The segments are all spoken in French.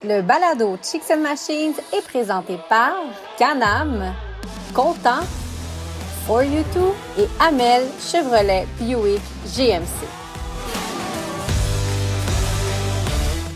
Le balado Chicks and Machines est présenté par Can-Am, Content, For You Too et Amel Chevrolet Buick GMC.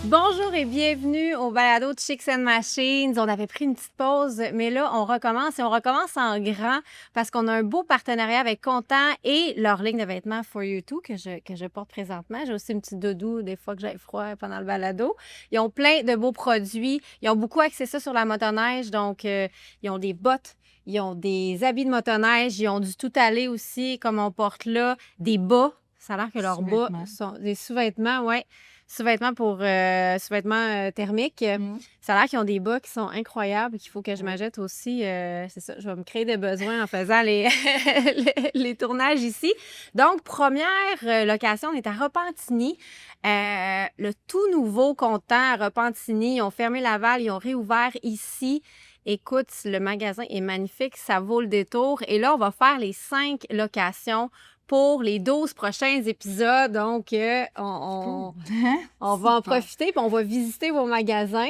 Bonjour et bienvenue au balado Chicks and Machines. On avait pris une petite pause, mais là, on recommence et on recommence en grand parce qu'on a un beau partenariat avec Content et leur ligne de vêtements For You Too que je porte présentement. J'ai aussi une petite doudou des fois que j'ai froid pendant le balado. Ils ont plein de beaux produits. Ils ont beaucoup axé ça sur la motoneige, donc ils ont des bottes. Ils ont des habits de motoneige, ils ont du tout-aller aussi, comme on porte là, des bas. Ça a l'air que leurs bas sont des sous-vêtements, ouais. Sous-vêtements pour sous-vêtements thermiques. Ça a l'air qu'ils ont des bas qui sont incroyables, qu'il faut que je m'achète aussi. C'est ça, je vais me créer des besoins en faisant les tournages ici. Donc, première location, on est à Repentigny. Le tout nouveau Content à Repentigny. Ils ont fermé Laval, ils ont réouvert ici. Écoute, le magasin est magnifique, ça vaut le détour. Et là, on va faire les 5 locations pour les 12 prochains épisodes. Donc, on va en profiter puis on va visiter vos magasins.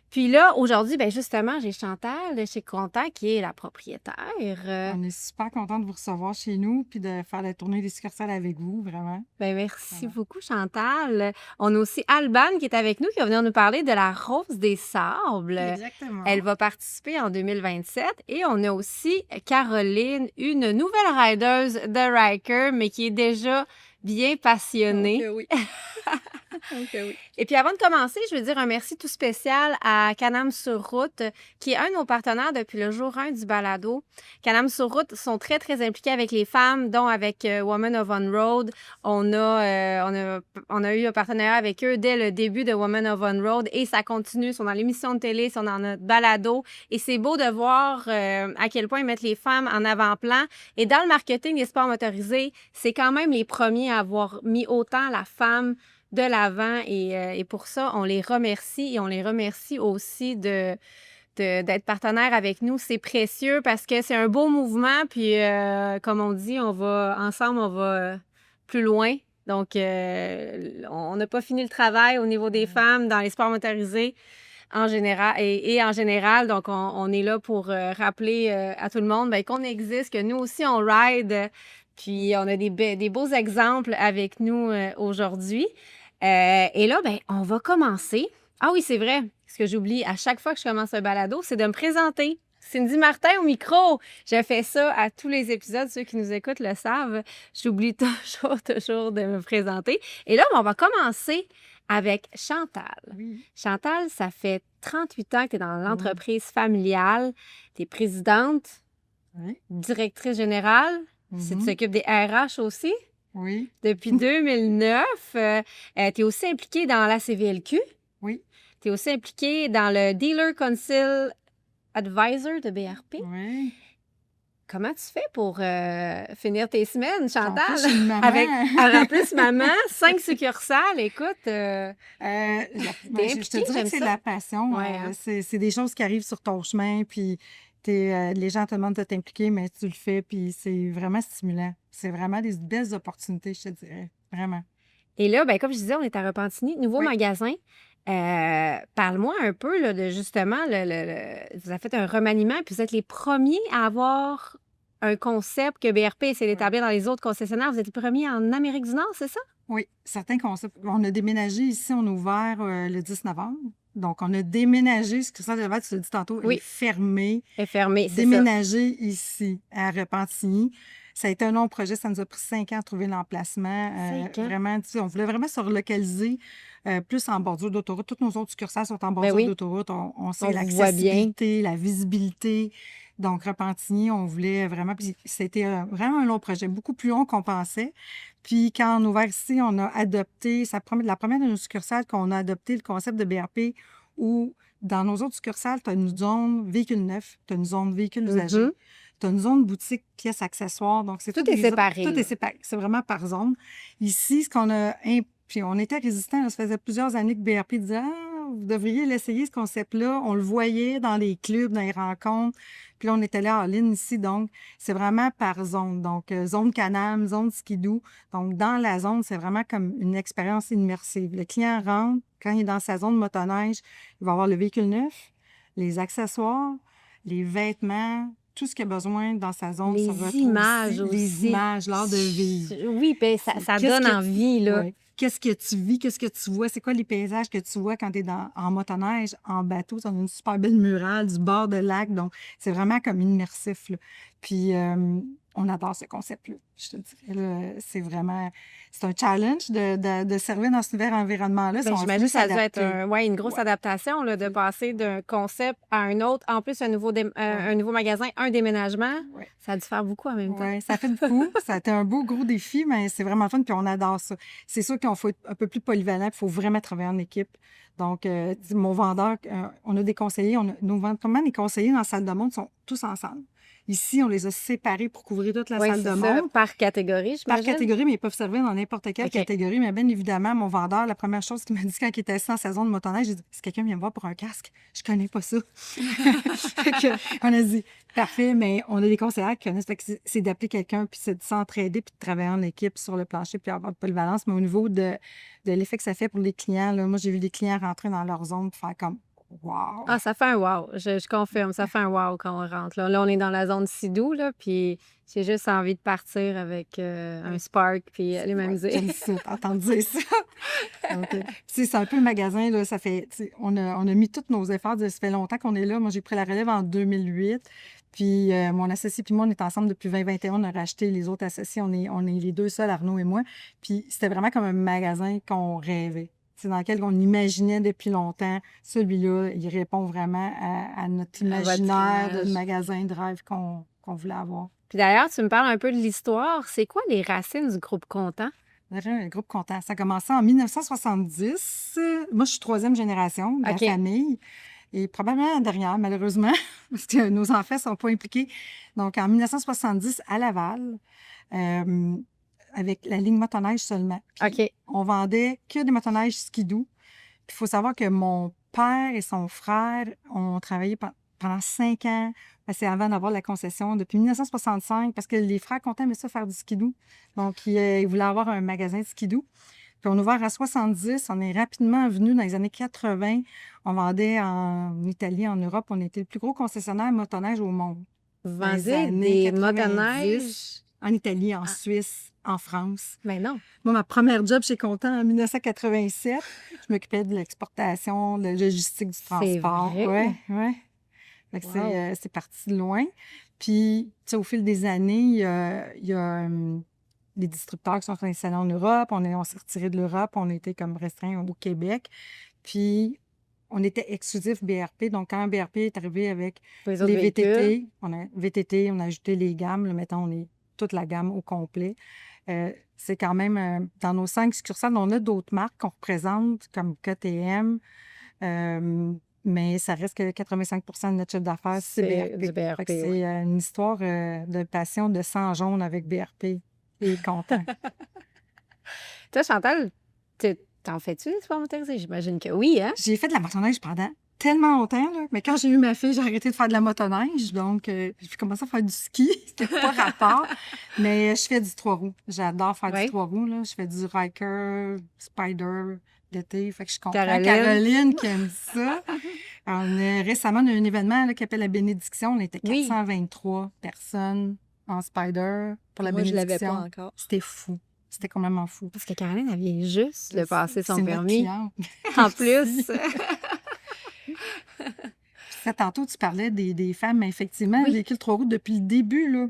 Puis là, aujourd'hui, bien justement, j'ai Chantal de chez Content qui est la propriétaire. On est super content de vous recevoir chez nous puis de faire la tournée des succursales avec vous, vraiment. Bien, merci beaucoup, Chantal. On a aussi Alban qui est avec nous, qui va venir nous parler de la Rose des Sables. Exactement. Elle va participer en 2027. Et on a aussi Caroline, une nouvelle rideuse de Riker, mais qui est déjà bien passionnée. Oui. Oui. Et puis avant de commencer, je veux dire un merci tout spécial à Can-Am sur route, qui est un de nos partenaires depuis le jour 1 du balado. Can-Am sur route sont très, très impliqués avec les femmes, dont avec Women of On-Road. On a eu un partenariat avec eux dès le début de Women of On-Road et ça continue. Ils sont dans l'émission de télé, ils sont dans notre balado. Et c'est beau de voir à quel point ils mettent les femmes en avant-plan. Et dans le marketing des sports motorisés, c'est quand même les premiers à avoir mis autant la femme de l'avant et pour ça, on les remercie et on les remercie aussi d'être partenaires avec nous. C'est précieux parce que c'est un beau mouvement puis comme on dit, on va plus loin. Donc, on n'a pas fini le travail au niveau des femmes dans les sports motorisés en général et en général. Donc, on est là pour rappeler à tout le monde qu'on existe, que nous aussi, on ride. Puis, on a des beaux exemples avec nous aujourd'hui. Et là, on va commencer. Ah oui, c'est vrai. Ce que j'oublie à chaque fois que je commence un balado, c'est de me présenter. Cindy Martin au micro. Je fais ça à tous les épisodes. Ceux qui nous écoutent le savent. J'oublie toujours de me présenter. Et là, on va commencer avec Chantal. Oui. Chantal, ça fait 38 ans que tu es dans l'entreprise familiale. Tu es présidente, directrice générale. Tu t'occupes des RH aussi. Oui. Depuis 2009. Tu es aussi impliquée dans la CVLQ. Oui. Tu es aussi impliquée dans le Dealer Council Advisor de BRP. Oui. Comment tu fais pour finir tes semaines, Chantal? En plus, maman, 5 succursales, écoute. Je te dirais que c'est la passion. Ouais, hein? C'est des choses qui arrivent sur ton chemin, puis les gens te demandent de t'impliquer, mais tu le fais, puis c'est vraiment stimulant. C'est vraiment des belles opportunités, je te dirais. Vraiment. Et là, comme je disais, on est à Repentigny, nouveau magasin. Parle-moi un peu là, de justement, vous avez fait un remaniement, puis vous êtes les premiers à avoir un concept que BRP essaie d'établir dans les autres concessionnaires. Vous êtes les premiers en Amérique du Nord, c'est ça? Oui, certains concepts. On a déménagé ici, on a ouvert le 10 novembre. Donc, on a déménagé, ce que ça devait être, tu l'as dit tantôt, elle est fermée. Elle est fermée, c'est ça. Déménagé ici, à Repentigny. Ça a été un long projet, ça nous a pris 5 ans à trouver l'emplacement. 5 ans? Vraiment, on voulait vraiment se relocaliser plus en bordure d'autoroute. Toutes nos autres succursales sont en bordure d'autoroute. On sait l'accessibilité, la visibilité. Donc, Repentigny, on voulait vraiment... Puis c'était vraiment un long projet, beaucoup plus long qu'on pensait. Puis quand on a ouvert ici, on a adopté... la première de nos succursales qu'on a adopté le concept de BRP où dans nos autres succursales, tu as une zone véhicule neuf, tu as une zone véhicule usagé. Tu as une zone boutique, pièces, accessoires. Donc, tout est séparé. Tout est séparé. C'est vraiment par zone. Ici, ce qu'on a... Puis on était résistants. Ça faisait plusieurs années que BRP disait « Ah, vous devriez l'essayer, ce concept-là. On le voyait dans les clubs, dans les rencontres. Puis là, on était là en ligne ici, donc c'est vraiment par zone. Donc, zone Can-Am, zone skidoo. Donc, dans la zone, c'est vraiment comme une expérience immersive. Le client rentre, quand il est dans sa zone motoneige, il va avoir le véhicule neuf, les accessoires, les vêtements, tout ce qu'il a besoin dans sa zone se retrouve images ici. Les aussi. images, l'art de vivre. Oui, ben ça Qu'est-ce donne que envie, là. ouais. Qu'est-ce que tu vis? Qu'est-ce que tu vois? C'est quoi les paysages que tu vois quand tu es en motoneige, en bateau? On a une super belle murale du bord de lac. Donc, c'est vraiment comme immersif, là. Puis, on adore ce concept-là. Je te dirais, là, c'est vraiment... C'est un challenge de servir dans ce nouvel environnement-là. Ben, On j'imagine que ça doit être s'adapter. une grosse adaptation, là, de passer d'un concept à un autre. En plus, Ouais. un nouveau magasin, un déménagement. Ouais. Ça a dû faire beaucoup en même temps. Oui, ça fait beaucoup. Ça a été un beau, gros défi, mais c'est vraiment fun, puis on adore ça. C'est sûr qu'on faut être un peu plus polyvalent, il faut vraiment travailler en équipe. Donc, mon vendeur, on a des conseillers, comment les conseillers dans la salle de monde sont tous ensemble. Ici, on les a séparés pour couvrir toute la Oui, salle de c'est ça. monde. Par catégorie, Par j'imagine. catégorie, mais ils peuvent servir dans n'importe quelle OK. catégorie. Mais bien évidemment, mon vendeur, la première chose qu'il m'a dit quand il était assis en saison de motoneige, j'ai dit, si quelqu'un vient me voir pour un casque, je connais pas ça. Fait que, on a dit, parfait, mais on a des conseillers qui connaissent. Fait que c'est d'appeler quelqu'un, puis c'est de s'entraider, puis de travailler en équipe sur le plancher, puis avoir de polyvalence. Mais au niveau de l'effet que ça fait pour les clients, là, moi, j'ai vu des clients rentrer dans leur zone, puis faire comme, wow! Ah, ça fait un wow. Je confirme, ça fait un wow quand on rentre. Là, on est dans la zone Sidou, là, puis j'ai juste envie de partir avec un Spark puis aller Ouais, m'amuser. j'aime ça, t'entends dire ça. Donc, c'est un peu le magasin, là, ça fait, on a mis tous nos efforts, ça fait longtemps qu'on est là. Moi, j'ai pris la relève en 2008, puis mon associé puis moi, on est ensemble depuis 2021, on a racheté les autres associés, on est les deux seuls, Arnaud et moi, puis c'était vraiment comme un magasin qu'on rêvait. C'est dans lequel on imaginait depuis longtemps. Celui-là, il répond vraiment à notre imaginaire de magasin de rêve qu'on voulait avoir. Puis d'ailleurs, tu me parles un peu de l'histoire. C'est quoi les racines du groupe Content? Un groupe Content. Ça a commencé en 1970. Moi, je suis troisième génération de la famille. Et probablement derrière, malheureusement, parce que nos enfants ne sont pas impliqués. Donc, en 1970, à Laval, avec la ligne motoneige seulement. Puis, on vendait que des motoneiges skidoo. Puis, il faut savoir que mon père et son frère ont travaillé pendant 5 ans. C'est avant d'avoir la concession, depuis 1965, parce que les frères Contant aimaient ça faire du skidoo. Donc, ils voulaient avoir un magasin de skidoo. Puis, on a ouvert à 70. On est rapidement venu dans les années 80. On vendait en Italie, en Europe. On était le plus gros concessionnaire motoneige au monde. Vous vendez des motoneiges? En Italie, en Suisse, en France. Mais non. Moi, ma première job chez Content en 1987, je m'occupais de l'exportation, de la logistique du transport. C'est vrai? Oui. C'est parti de loin. Puis, au fil des années, il y a des distributeurs qui sont installés en Europe. On s'est retiré de l'Europe. On était comme restreint au Québec. Puis, on était exclusif BRP. Donc, quand BRP est arrivé avec les VTT, on a ajouté les gammes. Là, mettons, on est toute la gamme au complet. C'est quand même, dans nos 5 succursales, on a d'autres marques qu'on représente, comme KTM, mais ça reste que 85 de notre chiffre d'affaires, c'est BRP. C'est une histoire de passion de sang jaune avec BRP. Et content. Toi, Chantal, t'en fais-tu des sports motorisés? J'imagine que oui, hein? J'ai fait de la motoneige pendant tellement longtemps, là. Mais quand j'ai eu ma fille, j'ai arrêté de faire de la motoneige. Donc, j'ai commencé à faire du ski. C'était pas rapport. Mais je fais du 3 roues. J'adore faire du 3 roues, là. Je fais du Ryker, Spider l'été. Fait que je comprends Caroline qui aime ça. Récemment, on a eu un événement là, qui s'appelle la bénédiction. On était 423 personnes en Spider pour la bénédiction. Moi, je l'avais pas encore. C'était fou. C'était complètement fou. Parce que Caroline, elle vient juste de passer son permis. En plus. Tantôt, tu parlais des femmes, mais effectivement, le véhicule 3 roues, depuis le début, là,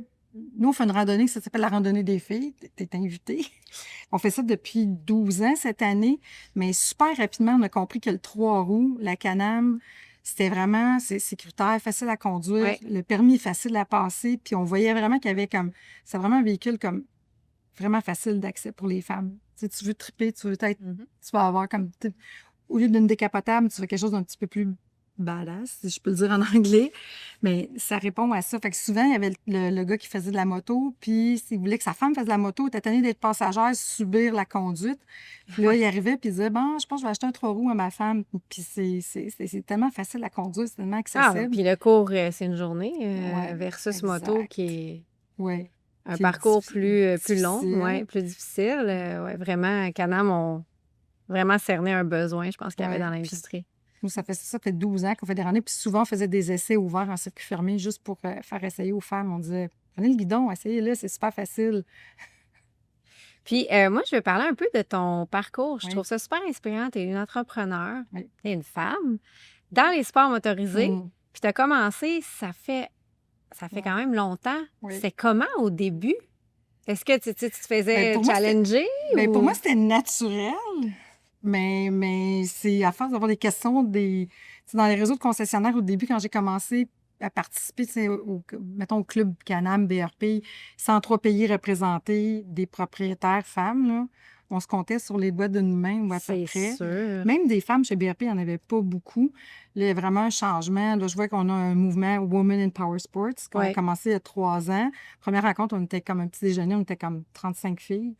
nous, on fait une randonnée, ça s'appelle la randonnée des filles. T'es invitée. On fait ça depuis 12 ans cette année, mais super rapidement, on a compris que le 3 roues, la Can-Am, c'était vraiment sécuritaire, facile à conduire, le permis est facile à passer, puis on voyait vraiment qu'il y avait comme... C'est vraiment un véhicule comme vraiment facile d'accès pour les femmes. Tu veux triper, tu veux être... Tu vas avoir comme... Au lieu d'une décapotable, tu veux quelque chose d'un petit peu plus badass, si je peux le dire en anglais. Mais ça répond à ça. Fait que souvent, il y avait le gars qui faisait de la moto, puis s'il voulait que sa femme fasse de la moto, il était tanné d'être passagère, subir la conduite. Puis là, il arrivait, puis il disait, bon, je pense que je vais acheter un 3 roues à ma femme. Puis c'est tellement facile à conduire, c'est tellement accessible. Puis le cours, c'est une journée versus exact. moto qui est Ouais. un Qui est parcours plus long, difficile. plus difficile. Vraiment, Can-Am ont vraiment cerné un besoin, je pense, qu'il y avait dans l'industrie. Nous, ça fait 12 ans qu'on fait des randonnées. Puis souvent, on faisait des essais ouverts en circuit fermé juste pour faire essayer aux femmes. On disait, prenez le guidon, essayez-le, c'est super facile. Puis moi, je vais parler un peu de ton parcours. Je trouve ça super inspirant. Tu es une entrepreneur, tu es une femme dans les sports motorisés. Puis tu as commencé, ça fait quand même longtemps. C'est comment au début? Est-ce que tu te faisais challenger? Pour moi, c'était naturel. Mais c'est à force d'avoir des questions dans les réseaux de concessionnaires au début, quand j'ai commencé à participer, mettons, au club Can-Am, BRP, 103 pays représentés, des propriétaires femmes, là. On se comptait sur les doigts d'une main ou à peu près. C'est sûr. Même des femmes chez BRP, il n'y en avait pas beaucoup. Là, il y a vraiment un changement. Là, je vois qu'on a un mouvement Women in Power Sports qui a commencé il y a 3 ans. Première rencontre, on était comme un petit déjeuner, on était comme 35 filles.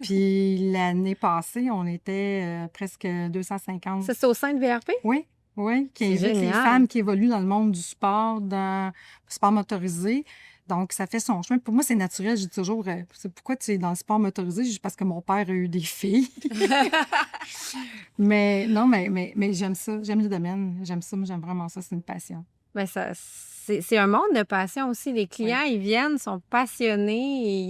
Puis l'année passée, on était presque 250. Ça, c'est au sein de BRP? Oui, qui invite les femmes qui évoluent dans le monde du sport, dans le sport motorisé. Donc, ça fait son chemin. Pour moi, c'est naturel. Je dis toujours, c'est pourquoi tu es dans le sport motorisé? Juste parce que mon père a eu des filles. mais j'aime ça. J'aime le domaine. J'aime ça. Moi, j'aime vraiment ça. C'est une passion. Bien, c'est un monde de passion aussi. Les clients, ils viennent, sont passionnés,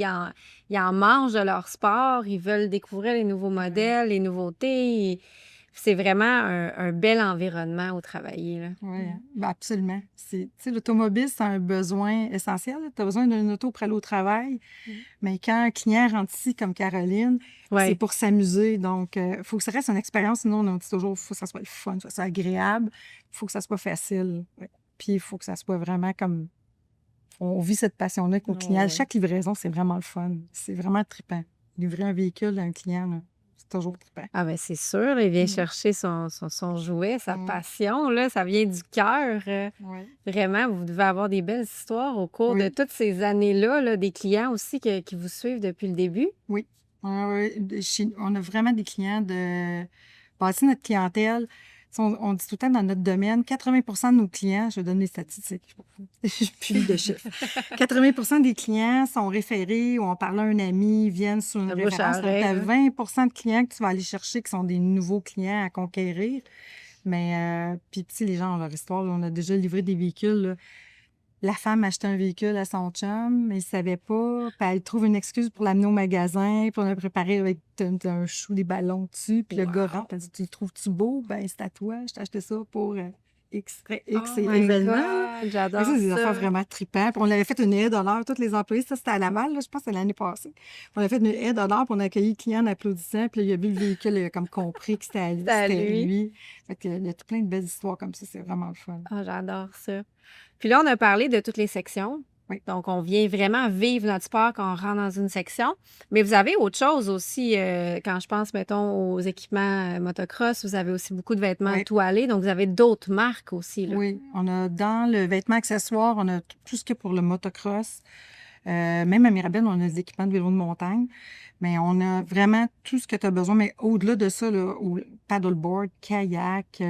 ils en mangent de leur sport, ils veulent découvrir les nouveaux modèles, les nouveautés. C'est vraiment un bel environnement où travailler. Oui, absolument. L'automobile, c'est un besoin essentiel. Tu as besoin d'une auto pour aller au travail. Mais quand un client rentre ici, comme Caroline, c'est pour s'amuser. Donc, il faut que ça reste une expérience. Sinon, on dit toujours qu'il faut que ça soit le fun, que ça soit agréable. Il faut que ça soit facile. Puis, il faut que ça soit vraiment comme... On vit cette passion-là avec nos clients. Chaque livraison, c'est vraiment le fun. C'est vraiment trippant. Livrer un véhicule à un client, là, c'est toujours trippant. Ah ben c'est sûr, il vient chercher son jouet, sa passion, là, ça vient du cœur. Vraiment, vous devez avoir des belles histoires au cours de toutes ces années-là, là, des clients aussi qui vous suivent depuis le début. Oui. On a vraiment des clients de bâtir notre clientèle. On dit tout le temps dans notre domaine, 80 de nos clients, je donne les statistiques, je plus de chiffres. 80 des clients sont référés ou on parle à un ami, viennent sur une référence. Tu as 20 de clients que tu vas aller chercher qui sont des nouveaux clients à conquérir. Mais, puis, les gens ont leur histoire. Là, on a déjà livré des véhicules. Là. La femme achetait un véhicule à son chum, mais il ne savait pas. Puis elle trouve une excuse pour l'amener au magasin. Puis on a préparé avec un chou, des ballons dessus. Puis le gars rentre, elle dit, tu le trouves-tu beau? Ben c'est à toi. Je t'ai acheté ça pour X événement. J'adore ça. C'est des affaires vraiment trippants. Puis on avait fait une haie d'honneur, tous les employés. Ça, c'était à Laval, là, je pense que c'est l'année passée. On avait fait une haie d'honneur, puis on a accueilli le client en applaudissant. Puis là, il a vu le véhicule, il a comme compris que c'était lui. Fait que, il y a tout plein de belles histoires comme ça. C'est vraiment le fun. Ah, j'adore ça. Puis là, on a parlé de toutes les sections. Oui. Donc, on vient vraiment vivre notre sport quand on rentre dans une section. Mais vous avez autre chose aussi. Quand je pense, mettons, aux équipements motocross, vous avez aussi beaucoup de vêtements toilés. Donc, vous avez d'autres marques aussi. Là. Oui. On a dans le vêtement accessoire, on a tout ce qu'il y a pour le motocross. Même à Mirabel, on a des équipements de vélo de montagne. Mais on a vraiment tout ce que tu as besoin. Mais au-delà de ça, là, paddleboard, kayak,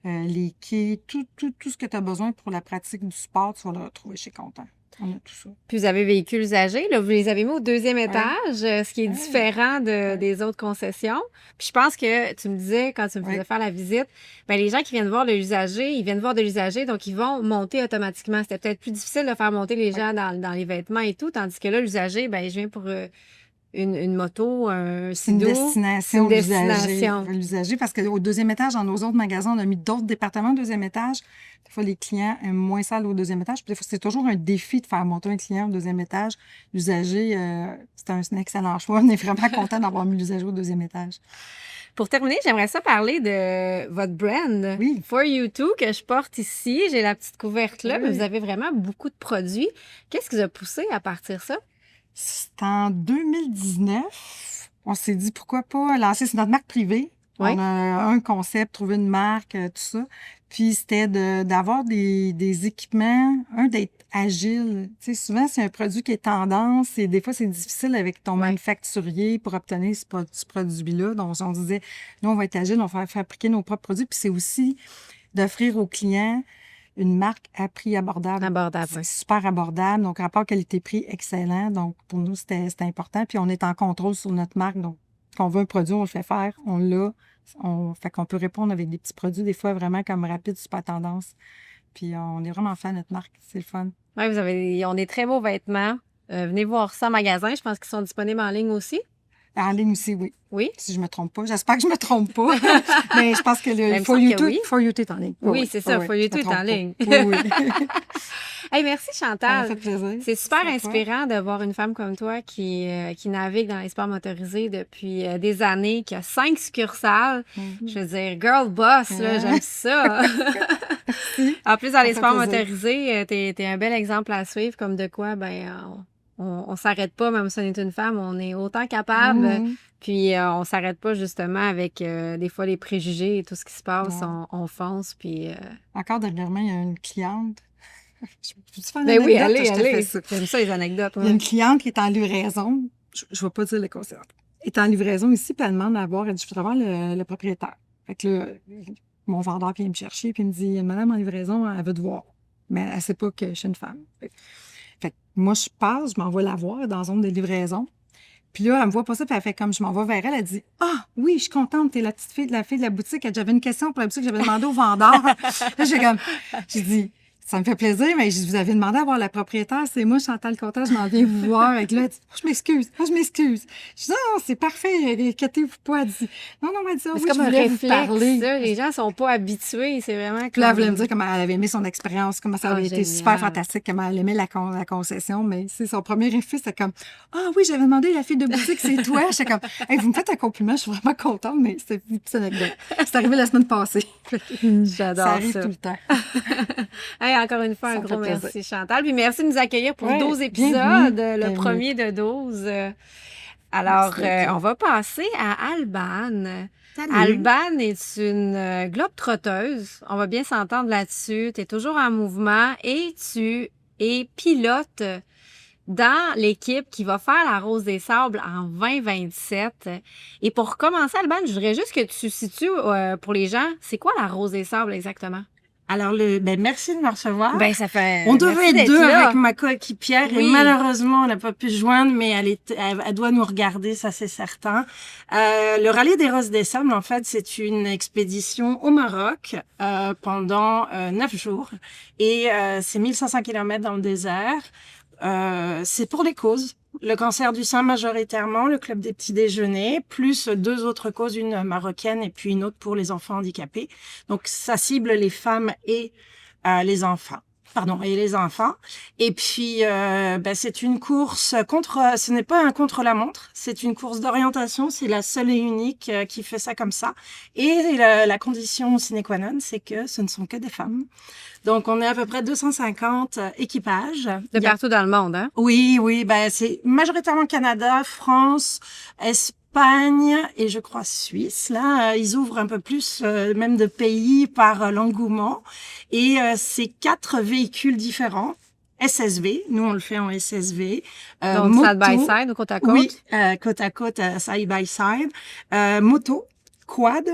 les quais, tout ce que tu as besoin pour la pratique du sport, tu vas le retrouver chez Content. On a tout ça. Puis vous avez véhicules usagés, là, vous les avez mis au 2e étage, ce qui est différent des autres concessions. Puis je pense que tu me disais, quand tu me faisais faire la visite, bien, les gens qui viennent voir le usager, ils viennent voir de l'usager, donc ils vont monter automatiquement. C'était peut-être plus difficile de faire monter les gens dans les vêtements et tout, tandis que là, l'usager, bien, je viens pour une moto, un C'est une destination. L'usager, parce qu'au 2e étage, dans nos autres magasins, on a mis d'autres départements au 2e étage. Des fois, les clients aiment moins ça au 2e étage. Puis des fois, c'est toujours un défi de faire monter un client au 2e étage. L'usager, c'est un excellent choix. On est vraiment content d'avoir mis l'usager au 2e étage. Pour terminer, j'aimerais ça parler de votre brand, For You Too, que je porte ici. J'ai la petite couverte là, mais vous avez vraiment beaucoup de produits. Qu'est-ce qui vous a poussé à partir ça? C'est en 2019. On s'est dit pourquoi pas lancer, c'est notre marque privée. On a un concept, trouver une marque, tout ça. Puis c'était d'avoir des équipements, d'être agile. Tu sais, souvent, c'est un produit qui est tendance et des fois, c'est difficile avec ton manufacturier pour obtenir ce produit-là. Donc, on se disait, nous, on va être agile, on va faire fabriquer nos propres produits. Puis c'est aussi d'offrir aux clients une marque à prix abordable. Abordable, oui. C'est super abordable. Donc, rapport qualité-prix excellent. Donc, pour nous, c'était important. Puis on est en contrôle sur notre marque. Donc, quand on veut un produit, on le fait faire, on l'a. Fait qu'on peut répondre avec des petits produits, des fois vraiment comme rapide, super tendance. Puis on est vraiment fan de notre marque. C'est le fun. Oui, on est très beaux vêtements. Venez voir ça en magasin. Je pense qu'ils sont disponibles en ligne aussi. En ligne aussi, oui. Oui. Si je me trompe pas. J'espère que je me trompe pas. Mais je pense que le For You Too est en ligne. Oui, c'est ça. For You Too est en ligne. Oui. Hey, merci Chantal. Ça m'a fait plaisir. C'est super inspirant de voir une femme comme toi qui navigue dans les sports motorisés depuis des années, qui a 5 succursales. Je veux dire, girl boss, là, j'aime ça. En plus, dans les sports motorisés, t'es un bel exemple à suivre, comme de quoi, on s'arrête pas, même si on est une femme, on est autant capable. Puis on s'arrête pas justement avec des fois les préjugés et tout ce qui se passe. On fonce. Puis encore dernièrement, il y a une cliente. Je peux te faire une anecdote? Oui, allez. J'aime ça, les anecdotes. Il y a une cliente qui est en livraison. Je ne vais pas dire le concept. Elle est en livraison ici, puis elle demande à voir. Elle dit, je voudrais voir le propriétaire. Fait que là, mon vendeur vient me chercher, puis il me dit, il y a une madame en livraison, elle veut te voir. Mais elle ne sait pas que je suis une femme. Fait que moi, je passe, je m'en vais la voir dans la zone de livraison. Puis là, elle me voit pas ça, puis elle fait comme je m'en vais vers elle, elle dit « Ah, oui, je suis contente, t'es la petite fille de la boutique. J'avais une question pour la boutique, j'avais demandé au vendeur. » Là, j'ai dit « Ça me fait plaisir, mais vous avez demandé à voir la propriétaire, c'est moi, Chantal Contant, je m'en viens vous voir. » Avec là, elle dit « Je m'excuse. Je dis « Non, c'est parfait, inquiétez-vous pas. » Elle dit « Non, elle dit « C'est comme un réflexe, ça. Les gens sont pas habitués, c'est vraiment... Puis là, elle voulait me dire comment elle avait aimé son expérience, comment ça avait été super fantastique, comment elle aimait la concession, mais c'est son premier réflexe, c'est comme « Ah oui, j'avais demandé la fille de boutique, c'est toi. » J'étais comme « Hey, vous me faites un compliment, je suis vraiment contente, mais c'est une petite anecdote. C'est arrivé la semaine passée. » J'adore ça. Ça arrive tout le temps. Hey, encore une fois, un gros merci, Chantal. Puis merci de nous accueillir pour 12 épisodes, le premier de 12. Alors, on va passer à Alban. Salut. Alban est une globe-trotteuse. On va bien s'entendre là-dessus. Tu es toujours en mouvement et tu es pilote dans l'équipe qui va faire la Rose des Sables en 2027. Et pour commencer, Alban, je voudrais juste que tu situes pour les gens, c'est quoi la Rose des Sables exactement? Alors, merci de me recevoir. Ça fait. On devait être deux avec ma coéquipière et malheureusement, on n'a pas pu se joindre, mais elle doit nous regarder, ça c'est certain. Le Rallye des Roses des Sables, en fait, c'est une expédition au Maroc pendant 9 jours et c'est 1500 km dans le désert. C'est pour les causes. Le cancer du sein majoritairement, le club des petits déjeuners, plus 2 autres causes, une marocaine et puis une autre pour les enfants handicapés. Donc, ça cible les femmes et les enfants. Et puis, c'est une course ce n'est pas un contre-la-montre, c'est une course d'orientation, c'est la seule et unique qui fait ça comme ça. Et la condition sine qua non, c'est que ce ne sont que des femmes. Donc, on est à peu près 250 équipages. De partout dans le monde, hein? Oui, c'est majoritairement Canada, France, Espagne et je crois Suisse. Là, ils ouvrent un peu plus même de pays par l'engouement. Et c'est 4 véhicules différents. SSV, nous on le fait en SSV. Donc moto, side by side ou côte à côte? Oui, côte à côte, side by side. Moto, quad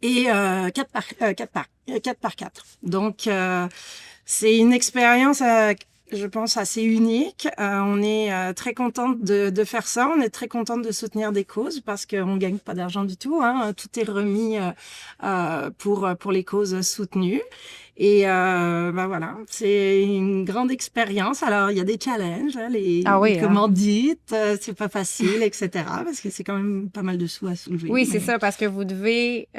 et 4x4. Donc c'est une expérience je pense assez unique. On est très contente de faire ça. On est très contente de soutenir des causes parce qu'on gagne pas d'argent du tout. Hein. Tout est remis pour les causes soutenues. Et voilà, c'est une grande expérience. Alors, il y a des challenges, hein, les commandites, c'est pas facile, etc. Parce que c'est quand même pas mal de sous à soulever. Oui, c'est ça, parce que vous devez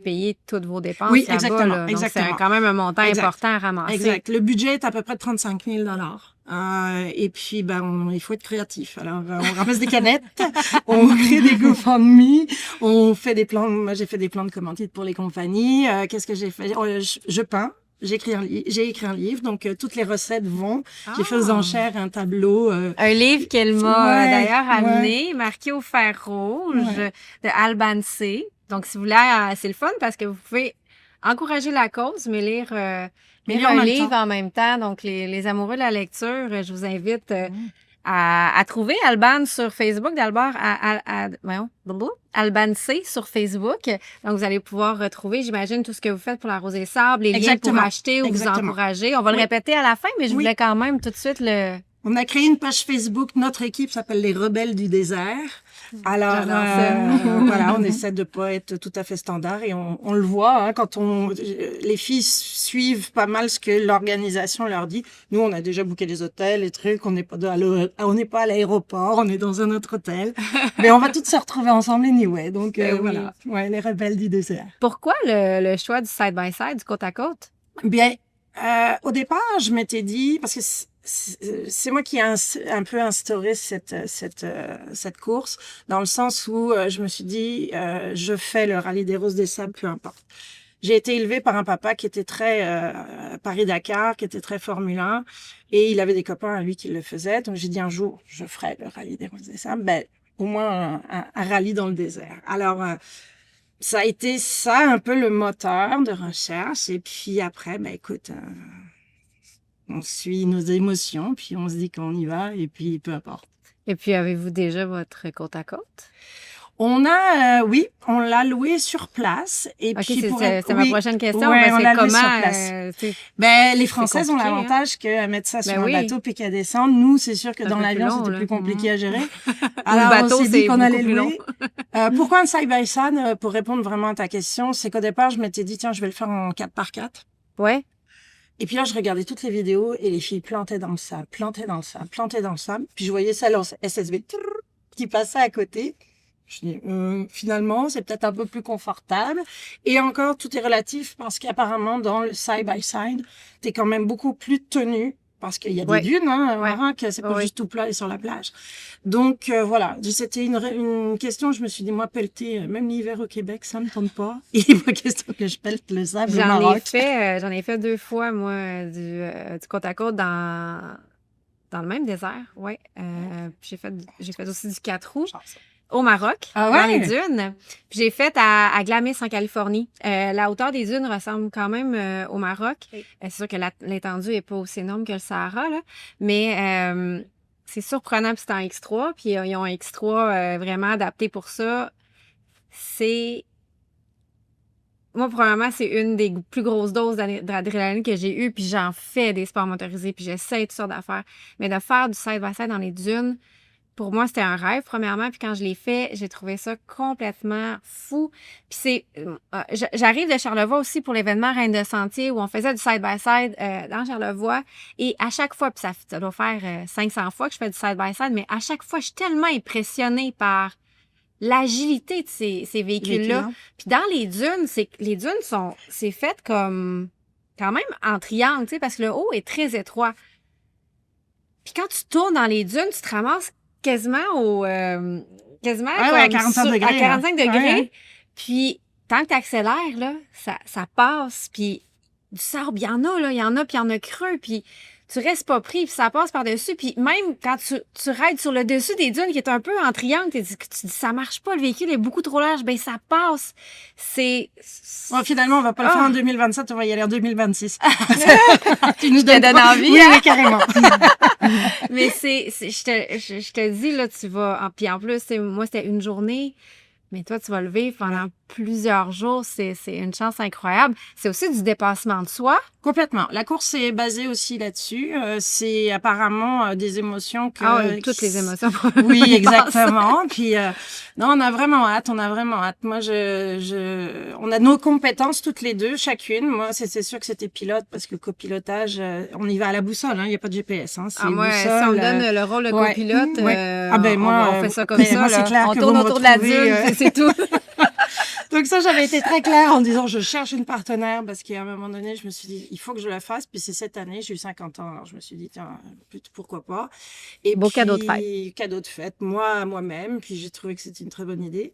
payer toutes vos dépenses. Oui, exactement. Donc, c'est quand même un montant important à ramasser. Exact. Le budget est à peu près de 35 000 $. Et puis, il faut être créatif. Alors, on ramasse des canettes, on crée des GoFundMe, on fait des plans. Moi, j'ai fait des plans de commandites pour les compagnies. Qu'est-ce que j'ai fait? Je peins. J'ai écrit un livre, donc toutes les recettes vont. J'ai fait aux enchères un tableau. Un livre qu'elle m'a d'ailleurs amené, marqué au fer rouge, de Alban C. Donc, si vous voulez, c'est le fun parce que vous pouvez encourager la cause, mais lire lire en un même livre temps. en même temps. Donc, les amoureux de la lecture, je vous invite à trouver Alban sur Facebook, Alban C sur Facebook. Donc, vous allez pouvoir retrouver, j'imagine, tout ce que vous faites pour la Rose et Sable, les liens pour Exactement. acheter ou vous Exactement. encourager. On va le Oui. répéter à la fin, mais je Oui. voulais quand même tout de suite le... On a créé une page Facebook. Notre équipe s'appelle les Rebelles du désert. Alors, J'adore ça. voilà, on essaie de pas être tout à fait standard et on le voit hein, quand les filles suivent pas mal ce que l'organisation leur dit. Nous, on a déjà booké les hôtels, les trucs. On n'est pas à l'aéroport, on est dans un autre hôtel. Mais on va toutes se retrouver ensemble anyway. Donc oui. voilà, ouais, les Rebelles du désert. Pourquoi le choix du side-by-side, du côte à côte? Bien, au départ, je m'étais dit parce que c'est moi qui ai un peu instauré cette course, dans le sens où je me suis dit, je fais le rallye des Roses des Sables, peu importe. J'ai été élevée par un papa qui était très Paris-Dakar, qui était très Formule 1, et il avait des copains à lui qui le faisaient. Donc j'ai dit un jour, je ferai le rallye des Roses des Sables, ben, au moins un rallye dans le désert. Alors, ça a été ça un peu le moteur de recherche, et puis après, ben écoute... on suit nos émotions, puis on se dit qu'on y va, et puis peu importe. Et puis, avez-vous déjà votre côte à côte? On a, oui, on l'a loué sur place. Et OK, puis c'est ma prochaine question. Ouais, parce on que l'a loué comment, sur place. Ben, les Françaises ont compliqué, l'avantage qu'à mettre ça sur un oui. bateau puis qu'à descendre. Nous, c'est sûr que C'est un dans peu plus l'avion, long, c'était là. plus compliqué à gérer. Ou Alors, le bateau, on s'est c'est dit qu'on beaucoup allait plus long. louer. Pourquoi un side-by-side? Pour répondre vraiment à ta question, c'est qu'au départ, je m'étais dit, tiens, je vais le faire en 4x4. Ouais. Et puis là, je regardais toutes les vidéos et les filles plantaient dans le sable, plantaient dans le sable, plantaient dans le sable. Puis je voyais ça lance SSB qui passait à côté. Je dis, finalement, c'est peut-être un peu plus confortable. Et encore, tout est relatif parce qu'apparemment, dans le side-by-side, t'es quand même beaucoup plus tenu parce qu'il y a des dunes, hein, Maroc, c'est pas juste tout plat et sur la plage. Donc, voilà. C'était une question, je me suis dit, moi, pelleter, même l'hiver au Québec, ça me tente pas. Il n'est pas question que je pelte le sable au Maroc. J'en ai fait 2 fois, moi, du côte à côte dans le même désert, oui. J'ai fait aussi du 4 roues. Au Maroc, dans les dunes. Puis j'ai fait à Glamis, en Californie. La hauteur des dunes ressemble quand même au Maroc. C'est sûr que l'étendue n'est pas aussi énorme que le Sahara, là. Mais c'est surprenant, puis c'est en X3. Puis ils ont un X3 vraiment adapté pour ça. Moi, probablement, c'est une des plus grosses doses d'adrénaline que j'ai eues. Puis j'en fais des sports motorisés, puis j'essaie toutes sortes d'affaires. Mais de faire du side-by-side dans les dunes, pour moi, c'était un rêve, premièrement. Puis quand je l'ai fait, j'ai trouvé ça complètement fou. Puis j'arrive de Charlevoix aussi pour l'événement Reine de Sentier où on faisait du side-by-side dans Charlevoix. Et à chaque fois, puis ça doit faire 500 fois que je fais du side-by-side, mais à chaque fois, je suis tellement impressionnée par l'agilité de ces véhicules-là. Puis dans les dunes, c'est fait comme quand même en triangle, tu sais, parce que le haut est très étroit. Puis quand tu tournes dans les dunes, tu te ramasses quasiment à 45 degrés. À 45 degrés. Puis, tant que tu accélères, là, ça passe. Puis, du sable, il y en a, là. Il y en a, puis il y en a creux. Puis, tu restes pas pris, puis ça passe par-dessus. Puis, même quand tu raides sur le dessus des dunes, qui est un peu en triangle, tu dis, ça marche pas, le véhicule est beaucoup trop large. Ben ça passe. Finalement, on va pas le faire en 2027, on va y aller en 2026. Tu nous donnes envie. Oui, oui, carrément. Mais je te dis, là, tu vas... Puis en plus, moi, c'était une journée, mais toi, tu vas le vivre pendant plusieurs jours. C'est une chance incroyable. C'est aussi du dépassement de soi. Complètement. La course est basée aussi là-dessus. C'est apparemment des émotions que... toutes les émotions. Oui, exactement. Puis, non, on a vraiment hâte. Moi, on a nos compétences toutes les deux, chacune. Moi, c'est sûr que c'était pilote parce que copilotage, on y va à la boussole, hein. Il n'y a pas de GPS, hein. C'est moi, boussole, si on me donne le rôle de copilote, moi, on fait ça comme ça. Moi, c'est clair on que tourne vous me autour de la retrouvez, dune, c'est tout. Donc ça, j'avais été très claire en disant, je cherche une partenaire parce qu'à un moment donné, je me suis dit, il faut que je la fasse. Puis c'est cette année, j'ai eu 50 ans. Alors je me suis dit, tiens, pourquoi pas. Et beau puis, cadeau de fête. Cadeau de fête, moi-même. Puis j'ai trouvé que c'était une très bonne idée.